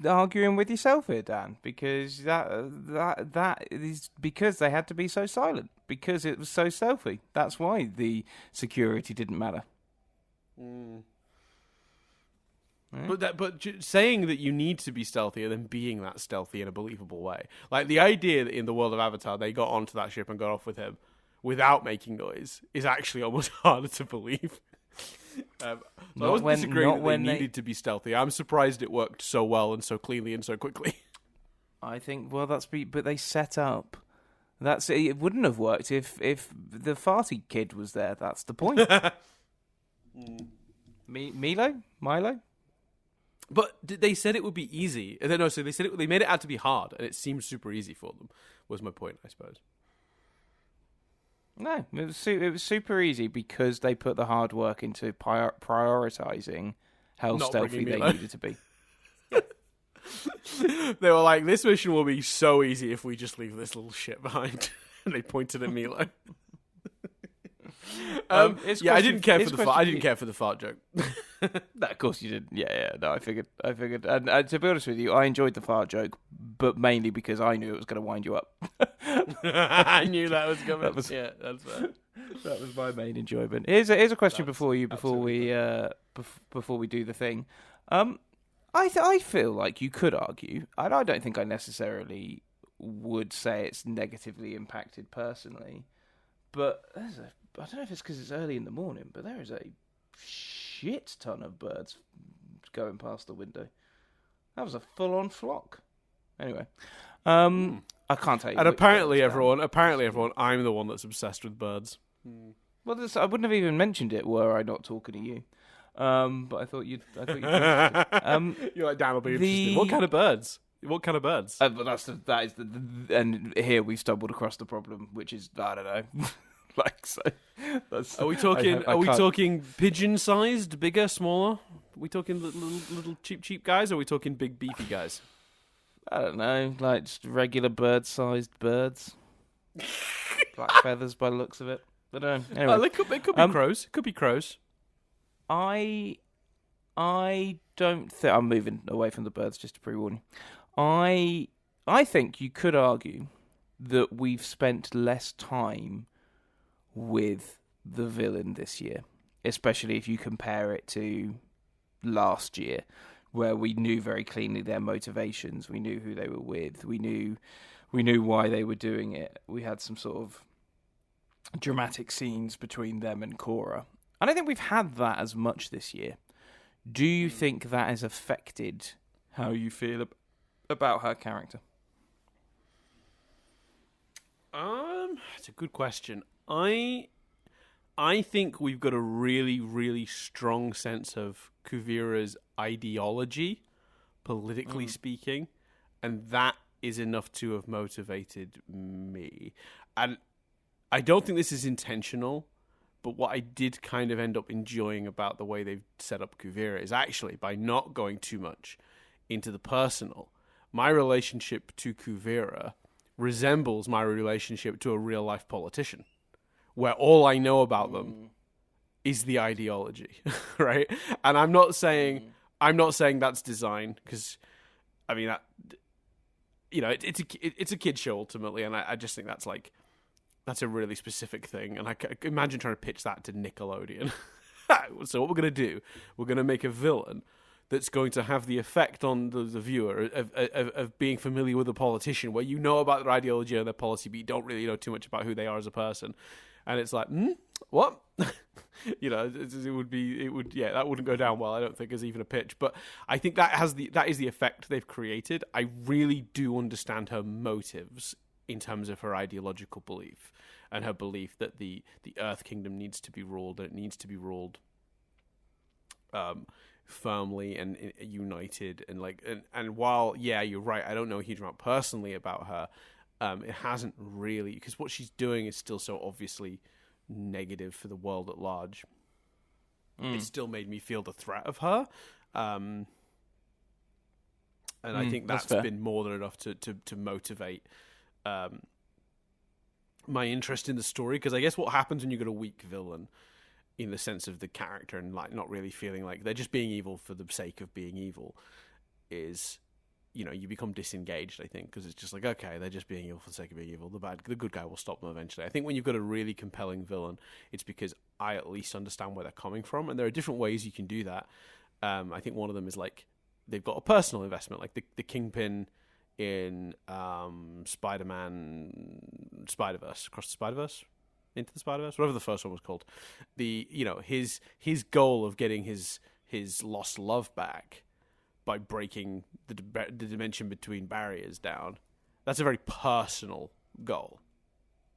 arguing with yourself here, Dan, because that is because they had to be so silent, because it was so stealthy. That's why the security didn't matter. Mm. Yeah. But saying that you need to be stealthy and then being that stealthy in a believable way, like the idea that in the world of Avatar they got onto that ship and got off with him without making noise, is actually almost harder to believe. I wasn't disagreeing that they needed to be stealthy. I'm surprised it worked so well and so cleanly and so quickly. I think, well, but they set up. It wouldn't have worked if the farty kid was there. That's the point. Milo. But they said it would be easy. No, so they made it out to be hard, and it seemed super easy for them. Was my point, I suppose. No, it was super easy because they put the hard work into prioritizing how stealthy they needed to be. They were like, this mission will be so easy if we just leave this little shit behind. And they pointed at Milo. I didn't care for the fart. I didn't care for the fart joke. No, of course you did. Yeah. No, I figured. And to be honest with you, I enjoyed the fart joke, but mainly because I knew it was going to wind you up. I knew that was coming. That's fair. That was my main enjoyment. Here's a question before we do the thing. I feel like you could argue, and I don't think I necessarily would say it's negatively impacted personally, but I don't know if it's because it's early in the morning, but there is a shit ton of birds going past the window. That was a full-on flock. Anyway, I can't tell you. And apparently everyone, I'm the one that's obsessed with birds. Well, I wouldn't have even mentioned it were I not talking to you. But I thought you'd. You're like, Dan will be interested. What kind of birds? But and here we've stumbled across the problem, which is I don't know. Are we talking pigeon-sized, bigger, smaller? Are we talking little cheap guys, or are we talking big beefy guys? I don't know, like just regular bird-sized birds. Black feathers by the looks of it. I don't know. Anyway, it could be crows. It could be crows. I don't think I'm moving away from the birds, just to pre-warn you. I think you could argue that we've spent less time with the villain this year, especially if you compare it to last year, where we knew very cleanly their motivations, we knew who they were with, we knew why they were doing it. We had some sort of dramatic scenes between them and Korra. I don't think we've had that as much this year. Do you think that has affected how you feel about her character? It's a good question. I think we've got a really, really strong sense of Kuvira's ideology, politically speaking, and that is enough to have motivated me. And I don't think this is intentional, but what I did kind of end up enjoying about the way they've set up Kuvira is actually, by not going too much into the personal, my relationship to Kuvira resembles my relationship to a real-life politician, where all I know about them is the ideology, right? And I'm not saying that's design, because I mean that, you know, it's a kid show ultimately, and I just think that's a really specific thing, and I can imagine trying to pitch that to Nickelodeon. So what we're going to do, we're going to make a villain that's going to have the effect on the viewer of being familiar with a politician, where you know about their ideology and their policy, but you don't really know too much about who they are as a person. And it's like, what? You know, that wouldn't go down well, I don't think, as even a pitch. But I think that is the effect they've created. I really do understand her motives in terms of her ideological belief and her belief that the Earth Kingdom needs to be ruled, and it needs to be ruled firmly and united, and while you're right, I don't know a huge amount personally about her, It hasn't really, because what she's doing is still so obviously negative for the world at large. It still made me feel the threat of her. And I think that's been more than enough to motivate my interest in the story. Because I guess what happens when you got a weak villain, in the sense of the character and like not really feeling like they're just being evil for the sake of being evil, is, you know, you become disengaged, I think, because it's just like, okay, they're just being evil for the sake of being evil. The good guy will stop them eventually. I think when you've got a really compelling villain, it's because I at least understand where they're coming from, and there are different ways you can do that. I think one of them is like they've got a personal investment, like the Kingpin in Spider-Man Spider-Verse, Across the Spider-Verse, Into the Spider-Verse, whatever the first one was called. His goal of getting his lost love back by breaking the dimension between barriers down. That's a very personal goal.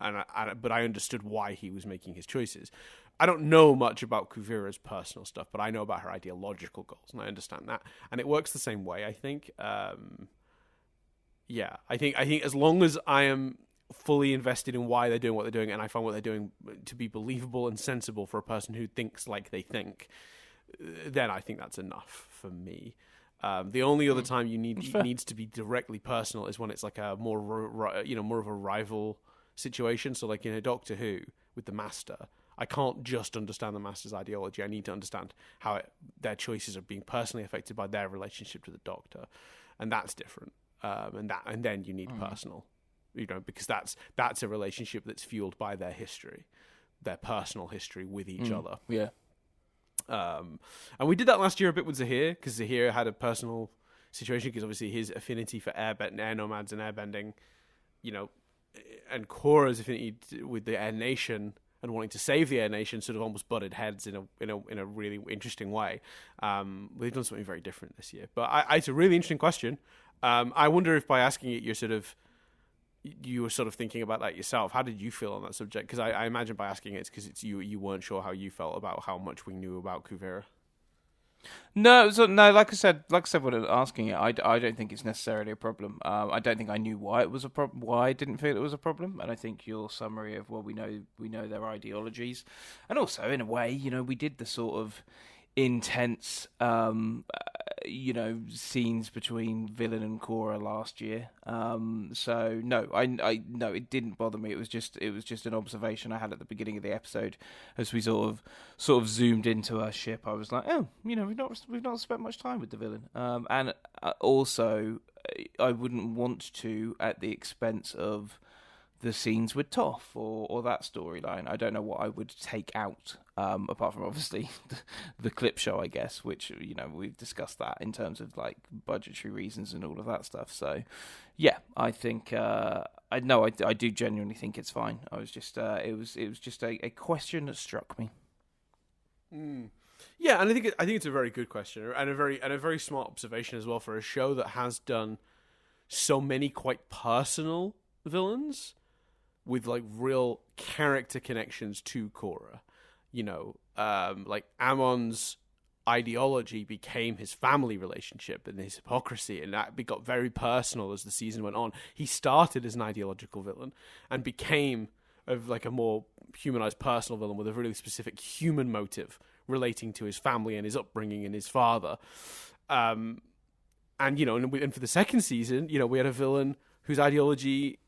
But I understood why he was making his choices. I don't know much about Kuvira's personal stuff, but I know about her ideological goals, and I understand that. And it works the same way, I think. I think as long as I am fully invested in why they're doing what they're doing, and I find what they're doing to be believable and sensible for a person who thinks like they think, then I think that's enough for me. The only other time needs to be directly personal is when it's like a more of a rival situation. So like in a Doctor Who with the Master, I can't just understand the Master's ideology. I need to understand how their choices are being personally affected by their relationship to the Doctor, and that's different. And then you need personal, because that's a relationship that's fueled by their history, their personal history with each other. Yeah. And we did that last year a bit with Zahir, because Zahir had a personal situation, because obviously his affinity for air nomads and airbending, and Korra's affinity with the Air Nation and wanting to save the Air Nation sort of almost butted heads in a really interesting way. We've done something very different this year, but it's a really interesting question. I wonder if by asking it, you were sort of thinking about that yourself. How did you feel on that subject? Because I imagine by asking it's because you weren't sure how you felt about how much we knew about Kuvira. No, like I said, when asking it, I don't think it's necessarily a problem. I don't think I knew why it was a problem, why I didn't feel it was a problem, and I think your summary of we know their ideologies, and also in a way, we did the sort of intense scenes between Villain and Korra last year. So no, I no, it didn't bother me. It was just an observation I had at the beginning of the episode as we sort of zoomed into her ship. I was like, oh, we've not spent much time with the villain, and also I wouldn't want to at the expense of the scenes with Toph or that storyline. I don't know what I would take out, apart from obviously the clip show, I guess, which, we've discussed that in terms of like budgetary reasons and all of that stuff. So, yeah, I think, I do genuinely think it's fine. I was just, it was just a question that struck me. Yeah, and I think it's a very good question and a very smart observation as well for a show that has done so many quite personal villains with like real character connections to Korra. Like Amon's ideology became his family relationship and his hypocrisy, and that got very personal as the season went on. He started as an ideological villain and became like a more humanized personal villain with a really specific human motive relating to his family and his upbringing and his father. And for the second season, we had a villain whose ideology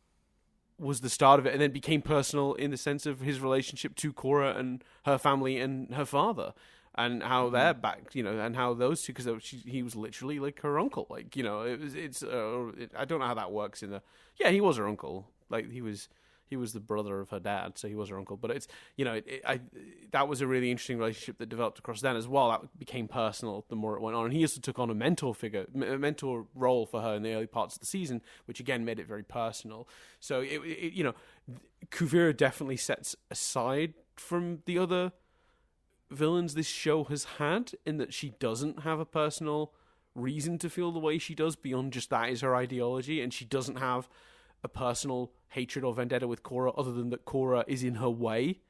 was the start of it, and then became personal in the sense of his relationship to Korra and her family and her father, and how they're back, and how those two, because he was literally like her uncle, I don't know how that works he was her uncle, like he was the brother of her dad, so he was her uncle. But it's, that was a really interesting relationship that developed across then as well. That became personal the more it went on. And he also took on a mentor role for her in the early parts of the season, which again made it very personal. So, Kuvira definitely sets aside from the other villains this show has had, in that she doesn't have a personal reason to feel the way she does beyond just that is her ideology, and she doesn't have a personal hatred or vendetta with Korra other than that Korra is in her way.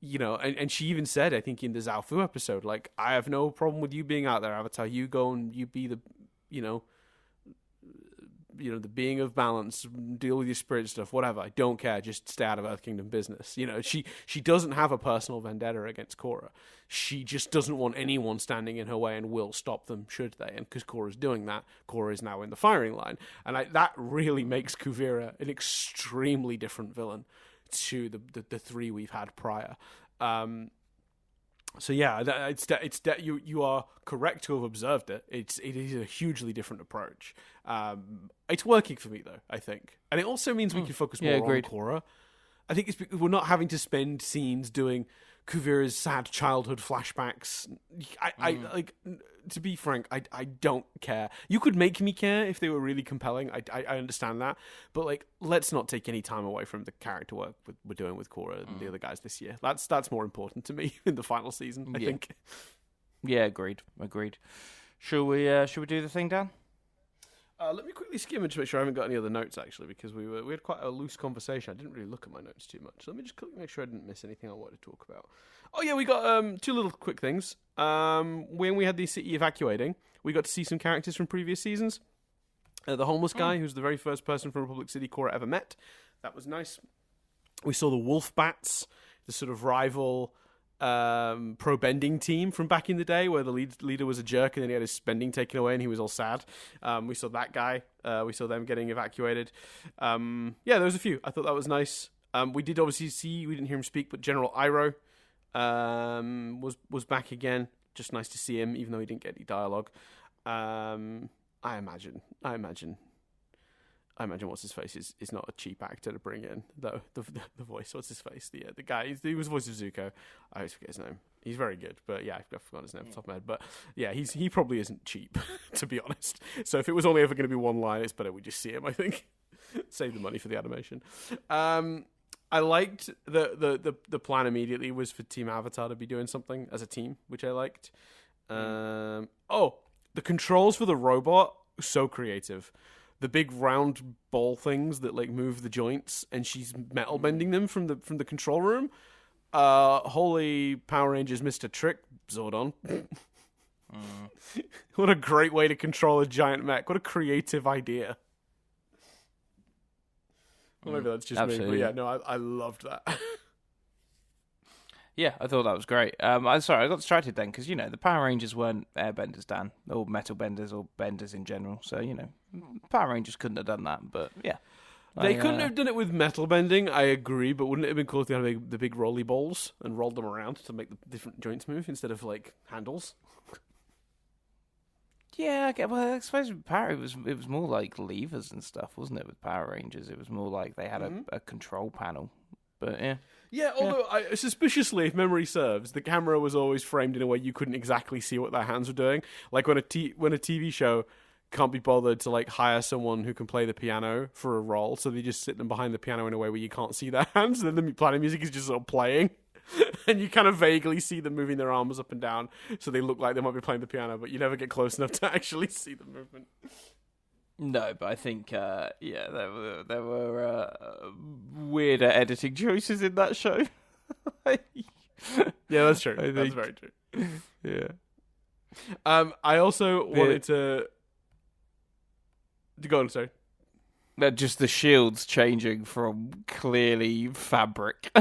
And she even said, I think in the Zhao Fu episode, like, I have no problem with you being out there, Avatar. You go and you be the, the being of balance, deal with your spirit stuff, whatever. I don't care. Just stay out of Earth Kingdom business. She doesn't have a personal vendetta against Korra. She just doesn't want anyone standing in her way and will stop them should they. And because Korra's doing that, Korra is now in the firing line. And that really makes Kuvira an extremely different villain to the three we've had prior. So yeah, you are correct to have observed it. It is a hugely different approach. It's working for me though, I think, and it also means we can focus more on Korra. I think it's because we're not having to spend scenes doing Kuvira's sad childhood flashbacks. I like, to be frank, I don't care. You could make me care if they were really compelling. I understand that, but like, let's not take any time away from the character work we're doing with Korra and the other guys this year. That's more important to me in the final season, I think. Yeah, agreed. Shall we do the thing, Dan? Let me quickly skim and to make sure I haven't got any other notes, actually, because we had quite a loose conversation. I didn't really look at my notes too much. So let me just quickly make sure I didn't miss anything I wanted to talk about. Oh, yeah, we got two little quick things. When we had the city evacuating, we got to see some characters from previous seasons. The homeless guy, who's the very first person from Republic City Korra ever met. That was nice. We saw the wolf bats, the sort of rival pro-bending team from back in the day where the leader was a jerk and then he had his spending taken away and he was all sad. We saw that guy. We saw them getting evacuated. Yeah, there was a few. I thought that was nice. We did obviously see, we didn't hear him speak, but General Iroh was back again. Just nice to see him, even though he didn't get any dialogue. I imagine what's his face is not a cheap actor to bring in, though. The voice, what's his face? The guy, he was the voice of Zuko. I always forget his name. He's very good, but yeah, I've forgotten his name off the top of my head. But yeah, he probably isn't cheap, to be honest. So if it was only ever going to be one line, it's better we just see him, I think. Save the money for the animation. I liked the plan immediately was for Team Avatar to be doing something as a team, which I liked. The controls for the robot, so creative. The big round ball things that like move the joints, and she's metal bending them from the control room. Holy Power Rangers, Mr. Trick Zordon! What a great way to control a giant mech! What a creative idea! Well, maybe that's just me, but yeah, no, I loved that. Yeah, I thought that was great. I'm sorry, I got distracted then because the Power Rangers weren't airbenders, Dan, or metal benders, or benders in general. So Power Rangers couldn't have done that. But yeah, they couldn't have done it with metal bending. I agree, but wouldn't it have been cool if they had the big rolly balls and rolled them around to make the different joints move instead of like handles? Yeah, well, I suppose with Power it was more like levers and stuff, wasn't it? With Power Rangers, it was more like they had a control panel. But yeah. Yeah, although suspiciously, if memory serves, the camera was always framed in a way you couldn't exactly see what their hands were doing. Like when a TV show can't be bothered to like hire someone who can play the piano for a role, so they just sit them behind the piano in a way where you can't see their hands, and then the piano music is just sort of playing. And you kind of vaguely see them moving their arms up and down, so they look like they might be playing the piano, but you never get close enough to actually see the movement. No, but I think, there were weirder editing choices in that show. Yeah, that's true. That's very true. Yeah. I also wanted to go on, sorry. Just the shields changing from clearly fabric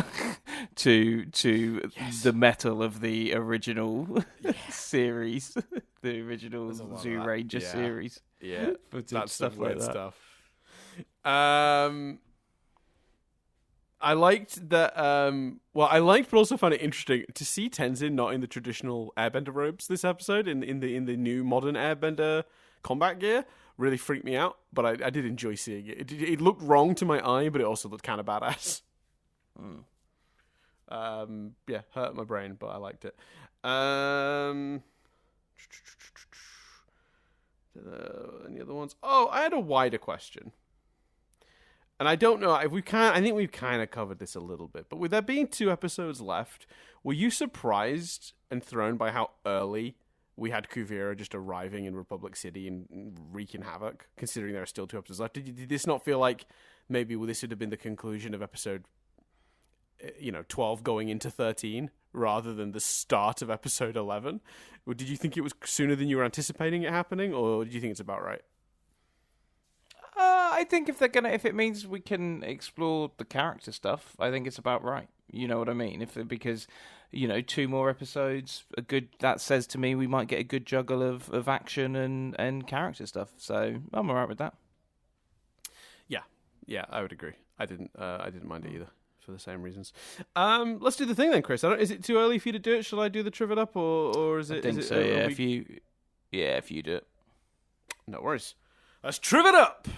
to the metal of the original series, the original Zoo Ranger series. Yeah, that's stuff like that. Stuff. I liked that. I liked, but also found it interesting to see Tenzin not in the traditional Airbender robes this episode in the new modern Airbender combat gear. Really freaked me out, but I did enjoy seeing it. It looked wrong to my eye, but it also looked kind of badass. Yeah, hurt my brain, but I liked it. Any other ones? Oh, I had a wider question. And I don't know if I think we've kind of covered this a little bit, but with there being 2 episodes left, were you surprised and thrown by how early we had Kuvira just arriving in Republic City and wreaking havoc, considering there are still 2 episodes left? Did this not feel like maybe this would have been the conclusion of episode 12 going into 13 rather than the start of episode 11? Or did you think it was sooner than you were anticipating it happening, or did you think it's about right? I think if it means we can explore the character stuff, I think it's about right. You know what I mean? Because 2 more episodes, that says to me we might get a good juggle of action and character stuff. So I'm alright with that. Yeah, I would agree. I didn't mind it either for the same reasons. Let's do the thing then, Chris. Is it too early for you to do it? Shall I do the Triv It Up, or is it? I think so. Yeah, if you do it. No worries. Let's Triv It Up.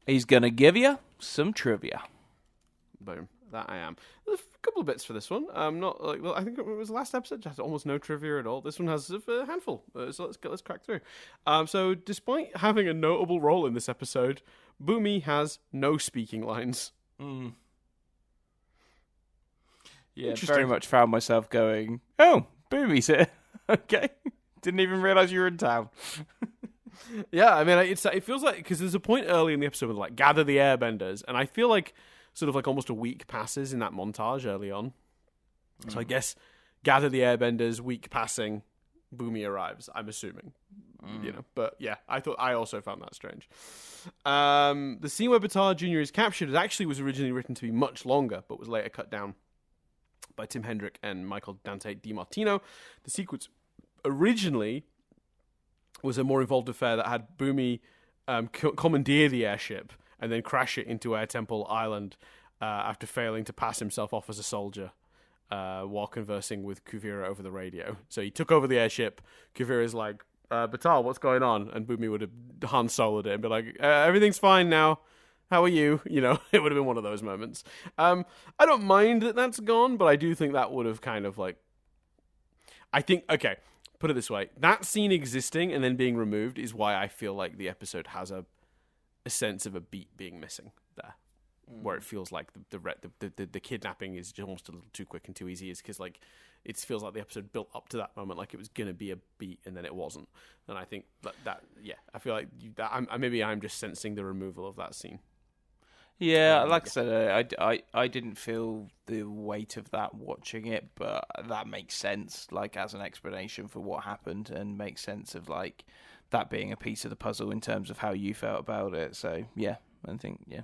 He's gonna give you some trivia. Boom. That I am. There's a couple of bits for this one. Not like I think it was the last episode. Just almost no trivia at all. This one has a handful. So let's crack through. So despite having a notable role in this episode, Boomy has no speaking lines. Yeah, very much found myself going, "Oh, Boomy's here." Okay, didn't even realize you were in town. Yeah, I mean, it feels like because there's a point early in the episode where gather the airbenders, and I feel like sort of almost a week passes in that montage early on. So I guess gather the airbenders, week passing, Boomy arrives, I'm assuming. But yeah, I also found that strange. The scene where Bataar Jr. is captured was originally written to be much longer, but was later cut down by Tim Hendrick and Michael Dante DiMartino. The sequence originally was a more involved affair that had Boomy commandeer the airship and then crash it into Air Temple Island after failing to pass himself off as a soldier while conversing with Kuvira over the radio. So he took over the airship. Kuvira's like, Bataar, what's going on? And Boomy would have Han Solo'd it and be like, everything's fine now. How are you? It would have been one of those moments. I don't mind that that's gone, but I do think that would have kind of okay, put it this way. That scene existing and then being removed is why I feel like the episode has a sense of a beat being missing there, where it feels like the kidnapping is just almost a little too quick and too easy. Is because it feels like the episode built up to that moment like it was gonna be a beat and then it wasn't. And I think that I feel like maybe I'm just sensing the removal of that scene. Yeah, like I said, I didn't feel the weight of that watching it, but that makes sense, as an explanation for what happened, and makes sense of that being a piece of the puzzle in terms of how you felt about it. So yeah, I think yeah.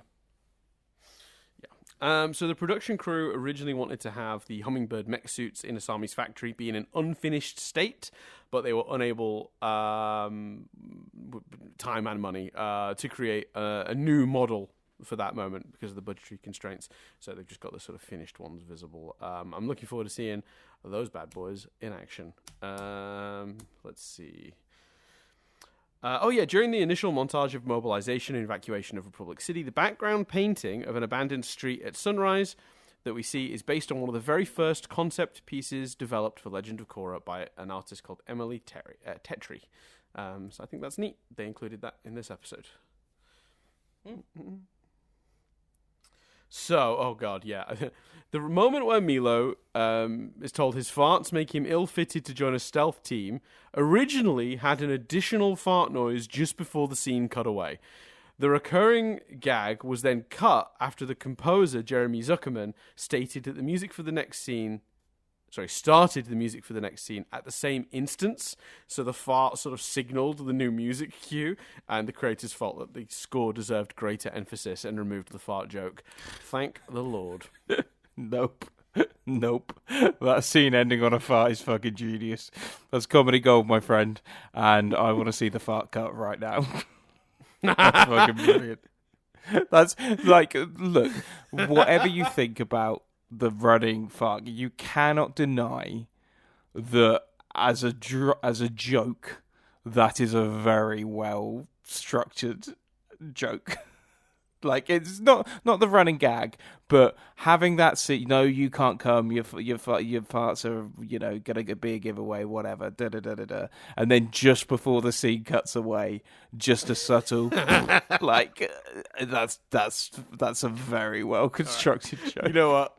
So the production crew originally wanted to have the Hummingbird mech suits in Asami's factory be in an unfinished state, but they were unable, time and money, to create a new model for that moment because of the budgetary constraints. So they've just got the sort of finished ones visible. I'm looking forward to seeing those bad boys in action. Let's see. During the initial montage of mobilization and evacuation of Republic City, the background painting of an abandoned street at sunrise that we see is based on one of the very first concept pieces developed for Legend of Korra by an artist called Emily Tetri. So I think that's neat. They included that in this episode. Mm-hmm. So, oh god, yeah. The moment where Milo is told his farts make him ill-fitted to join a stealth team originally had an additional fart noise just before the scene cut away. The recurring gag was then cut after the composer, Jeremy Zuckerman, started the music for the next scene at the same instance, so the fart sort of signaled the new music cue, and the creators felt that the score deserved greater emphasis and removed the fart joke. Thank the Lord. Nope. That scene ending on a fart is fucking genius. That's comedy gold, my friend, and I want to see the fart cut right now. That's fucking brilliant. That's look, whatever you think about the running fart, you cannot deny that as a joke, that is a very well structured joke. It's not the running gag, but having that scene, no, you can't come, your farts are, gonna be a giveaway, whatever, and then just before the scene cuts away, just a subtle, that's a very well constructed joke. You know what?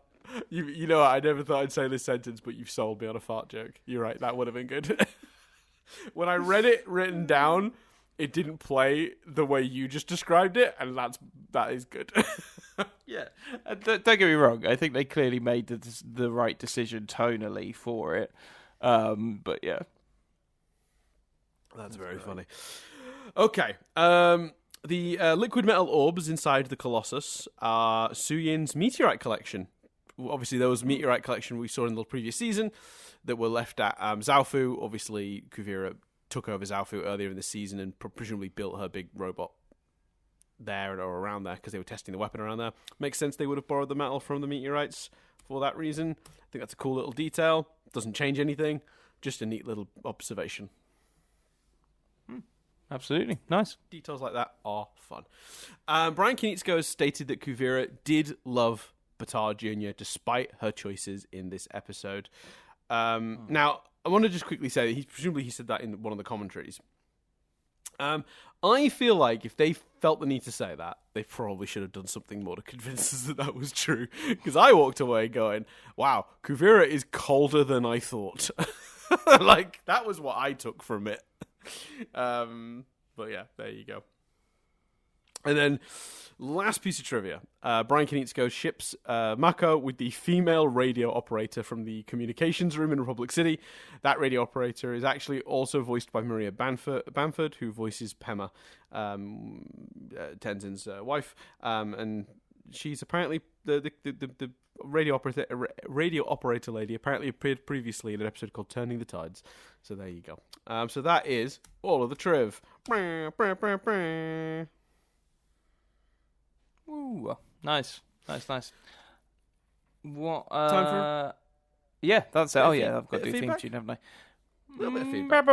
You know what? I never thought I'd say this sentence, but you've sold me on a fart joke. You're right. That would have been good. When I read it written down, it didn't play the way you just described it, and that is good. Yeah. Don't get me wrong. I think they clearly made the right decision tonally for it. But yeah. That's very funny. Okay. The liquid metal orbs inside the Colossus are Suyin's meteorite collection. Obviously, those meteorite collection we saw in the previous season that were left at Zaofu. Obviously, Kuvira took over Zaofu earlier in the season and presumably built her big robot there or around there because they were testing the weapon around there. Makes sense they would have borrowed the metal from the meteorites for that reason. I think that's a cool little detail. Doesn't change anything. Just a neat little observation. Absolutely. Nice. Details like that are fun. Brian Konietzko has stated that Kuvira did love Bataar Jr. despite her choices in this episode. Now, I want to just quickly say that presumably he said that in one of the commentaries. I feel like if they felt the need to say that, they probably should have done something more to convince us that that was true. Because I walked away going, wow, Kuvira is colder than I thought. Like, that was what I took from it. But yeah, there you go. And then, last piece of trivia. Brian Konietzko ships Mako with the female radio operator from the communications room in Republic City. That radio operator is actually also voiced by Maria Bamford, who voices Pema, Tenzin's wife. And she's apparently the radio operator lady apparently appeared previously in an episode called Turning the Tides. So there you go. So that is all of the triv. Ooh, nice. What? Time for? Yeah, that's it. Oh yeah, I've got bit to of do theme feedback? tune, haven't I? A little bit of feedback.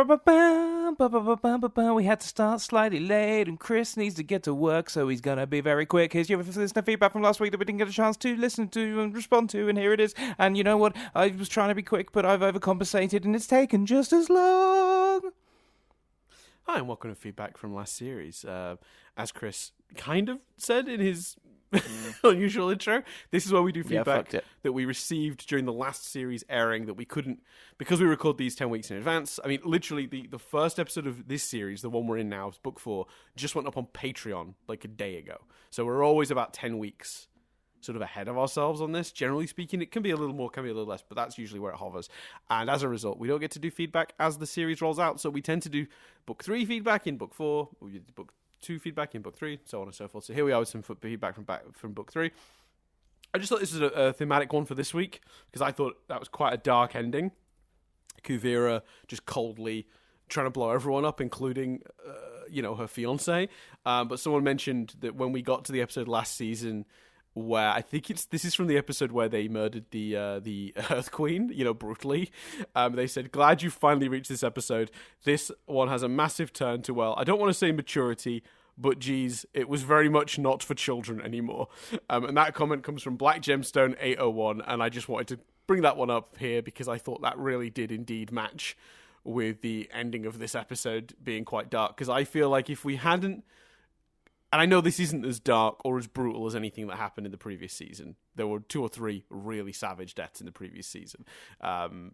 We had to start slightly late, and Chris needs to get to work, so he's gonna be very quick. Here's your listener feedback from last week that we didn't get a chance to listen to and respond to, and here it is. And you know what? I was trying to be quick, but I've overcompensated, and it's taken just as long. Hi, and welcome to feedback from last series. As Chris kind of said in his unusual intro, this is where we do feedback that we received during the last series airing that we couldn't, because we record these 10 weeks in advance. I mean, literally, the first episode of this series, the one we're in now, is book 4, just went up on Patreon like a day ago. So we're always about 10 weeks sort of ahead of ourselves on this. Generally speaking, it can be a little more, can be a little less, but that's usually where it hovers. And as a result, we don't get to do feedback as the series rolls out. So we tend to do book 3 feedback in book 4, we do book 2 feedback in book 3, so on and so forth. So here we are with some feedback from book 3. I just thought this was a thematic one for this week because I thought that was quite a dark ending. Kuvira just coldly trying to blow everyone up, including her fiance. But someone mentioned that when we got to the episode last season, where I think this is from the episode where they murdered the Earth Queen, brutally. They said, glad you finally reached this episode. This one has a massive turn to, well, I don't want to say maturity, but geez, it was very much not for children anymore. And that comment comes from Black Gemstone 801, and I just wanted to bring that one up here because I thought that really did indeed match with the ending of this episode being quite dark. Because I feel like if we hadn't, and I know this isn't as dark or as brutal as anything that happened in the previous season. There were 2 or 3 really savage deaths in the previous season.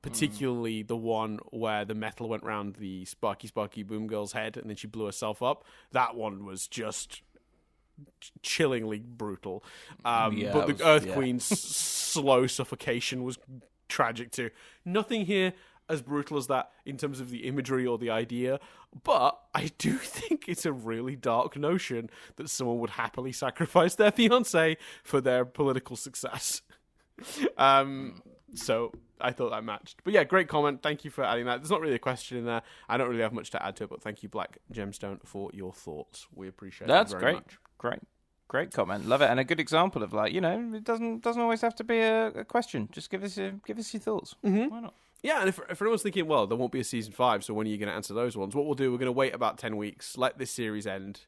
Particularly the one where the metal went round the Sparky Boom Girl's head and then she blew herself up. That one was just chillingly brutal. But the Earth Queen's slow suffocation was tragic too. Nothing here as brutal as that in terms of the imagery or the idea, but I do think it's a really dark notion that someone would happily sacrifice their fiancé for their political success. So I thought that matched. But yeah, great comment. Thank you for adding that. There's not really a question in there. I don't really have much to add to it, but thank you, Black Gemstone, for your thoughts. We appreciate it very much. Great comment. Love it. And a good example of it doesn't always have to be a question. Just give us your thoughts. Mm-hmm. Why not? Yeah, and if anyone's thinking, well, there won't be a season 5, so when are you going to answer those ones? What we'll do, we're going to wait about 10 weeks, let this series end,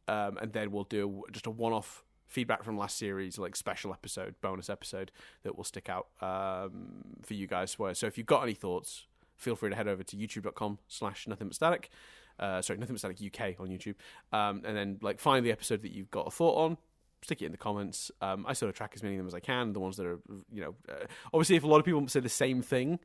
and then we'll do just a one-off feedback from last series, like special episode, bonus episode, that will stick out for you guys. So if you've got any thoughts, feel free to head over to youtube.com/nothingbutstatic. Nothing but static UK on YouTube, and then find the episode that you've got a thought on. Stick it in the comments. I sort of track as many of them as I can. The ones that are, obviously, if a lot of people say the same thing,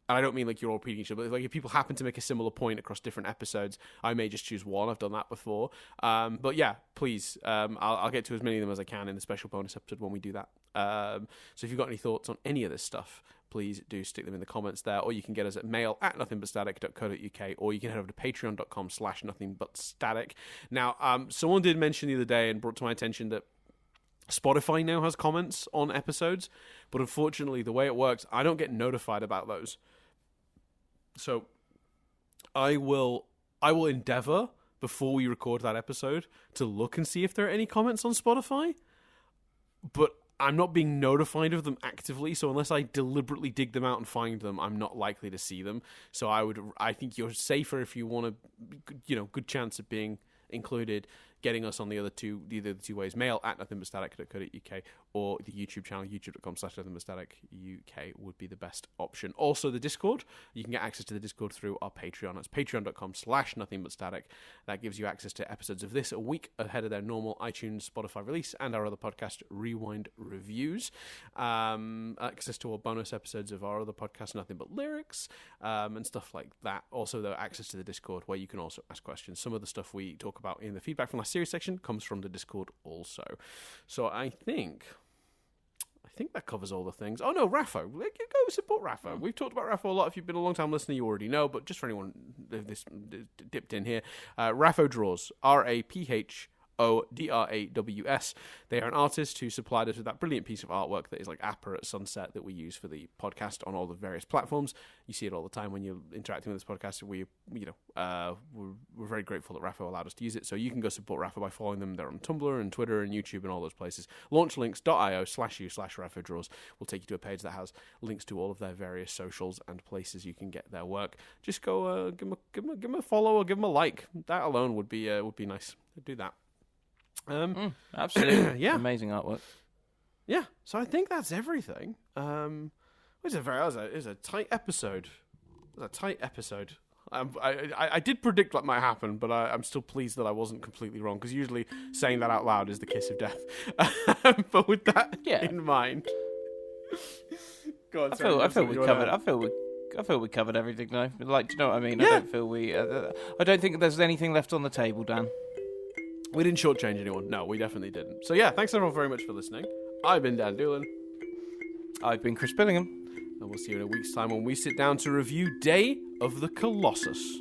and I don't mean you're all repeating each other, but if people happen to make a similar point across different episodes, I may just choose one. I've done that before. But yeah, please, I'll get to as many of them as I can in the special bonus episode when we do that. So if you've got any thoughts on any of this stuff, please do stick them in the comments there, or you can get us at mail@nothingbutstatic.co.uk, or you can head over to patreon.com/nothingbutstatic. Now, someone did mention the other day and brought to my attention that Spotify now has comments on episodes, but unfortunately, the way it works, I don't get notified about those. So I will endeavor, before we record that episode, to look and see if there are any comments on Spotify, but I'm not being notified of them actively, so unless I deliberately dig them out and find them, I'm not likely to see them. So I think you're safer if you want a, good chance of being included, getting us on either the two ways, mail@nothingbutstatic.co.uk, or the YouTube channel, youtube.com/nothingbutstatic.uk would be the best option. Also, the Discord, you can get access to the Discord through our Patreon. That's patreon.com/nothingbutstatic. That gives you access to episodes of this a week ahead of their normal iTunes, Spotify release, and our other podcast, Rewind Reviews. Access to all bonus episodes of our other podcast, Nothing But Lyrics, and stuff like that. Also, though, access to the Discord, where you can also ask questions. Some of the stuff we talk about in the feedback from last series section comes from the Discord also. So I think that covers all the things. Oh no, Rapho. Go support Rapho. We've talked about Rapho a lot. If you've been a long time listener, you already know, but just for anyone this dipped in here, Raphodraws, RAPHODRAWS. They are an artist who supplied us with that brilliant piece of artwork that is like Appa at sunset that we use for the podcast on all the various platforms. You see it all the time when you're interacting with this podcast. We're very grateful that Rapho allowed us to use it. So you can go support Rapho by following them. They're on Tumblr and Twitter and YouTube and all those places. Launchlinks.io/u/Raphodraws will take you to a page that has links to all of their various socials and places you can get their work. Just go give them a follow or give them a like. That alone would be nice. Do that. Absolutely. Yeah. Amazing artwork. Yeah. So I think that's everything. It was a tight episode. I did predict what might happen, but I'm still pleased that I wasn't completely wrong, because usually saying that out loud is the kiss of death. But with that in mind, go on, I feel we covered everything though. Like, do you know what I mean? Yeah. I don't think there's anything left on the table, Dan. We didn't shortchange anyone. No, we definitely didn't. So yeah, thanks everyone very much for listening. I've been Dan Doolan. I've been Chris Billingham. And we'll see you in a week's time when we sit down to review Day of the Colossus.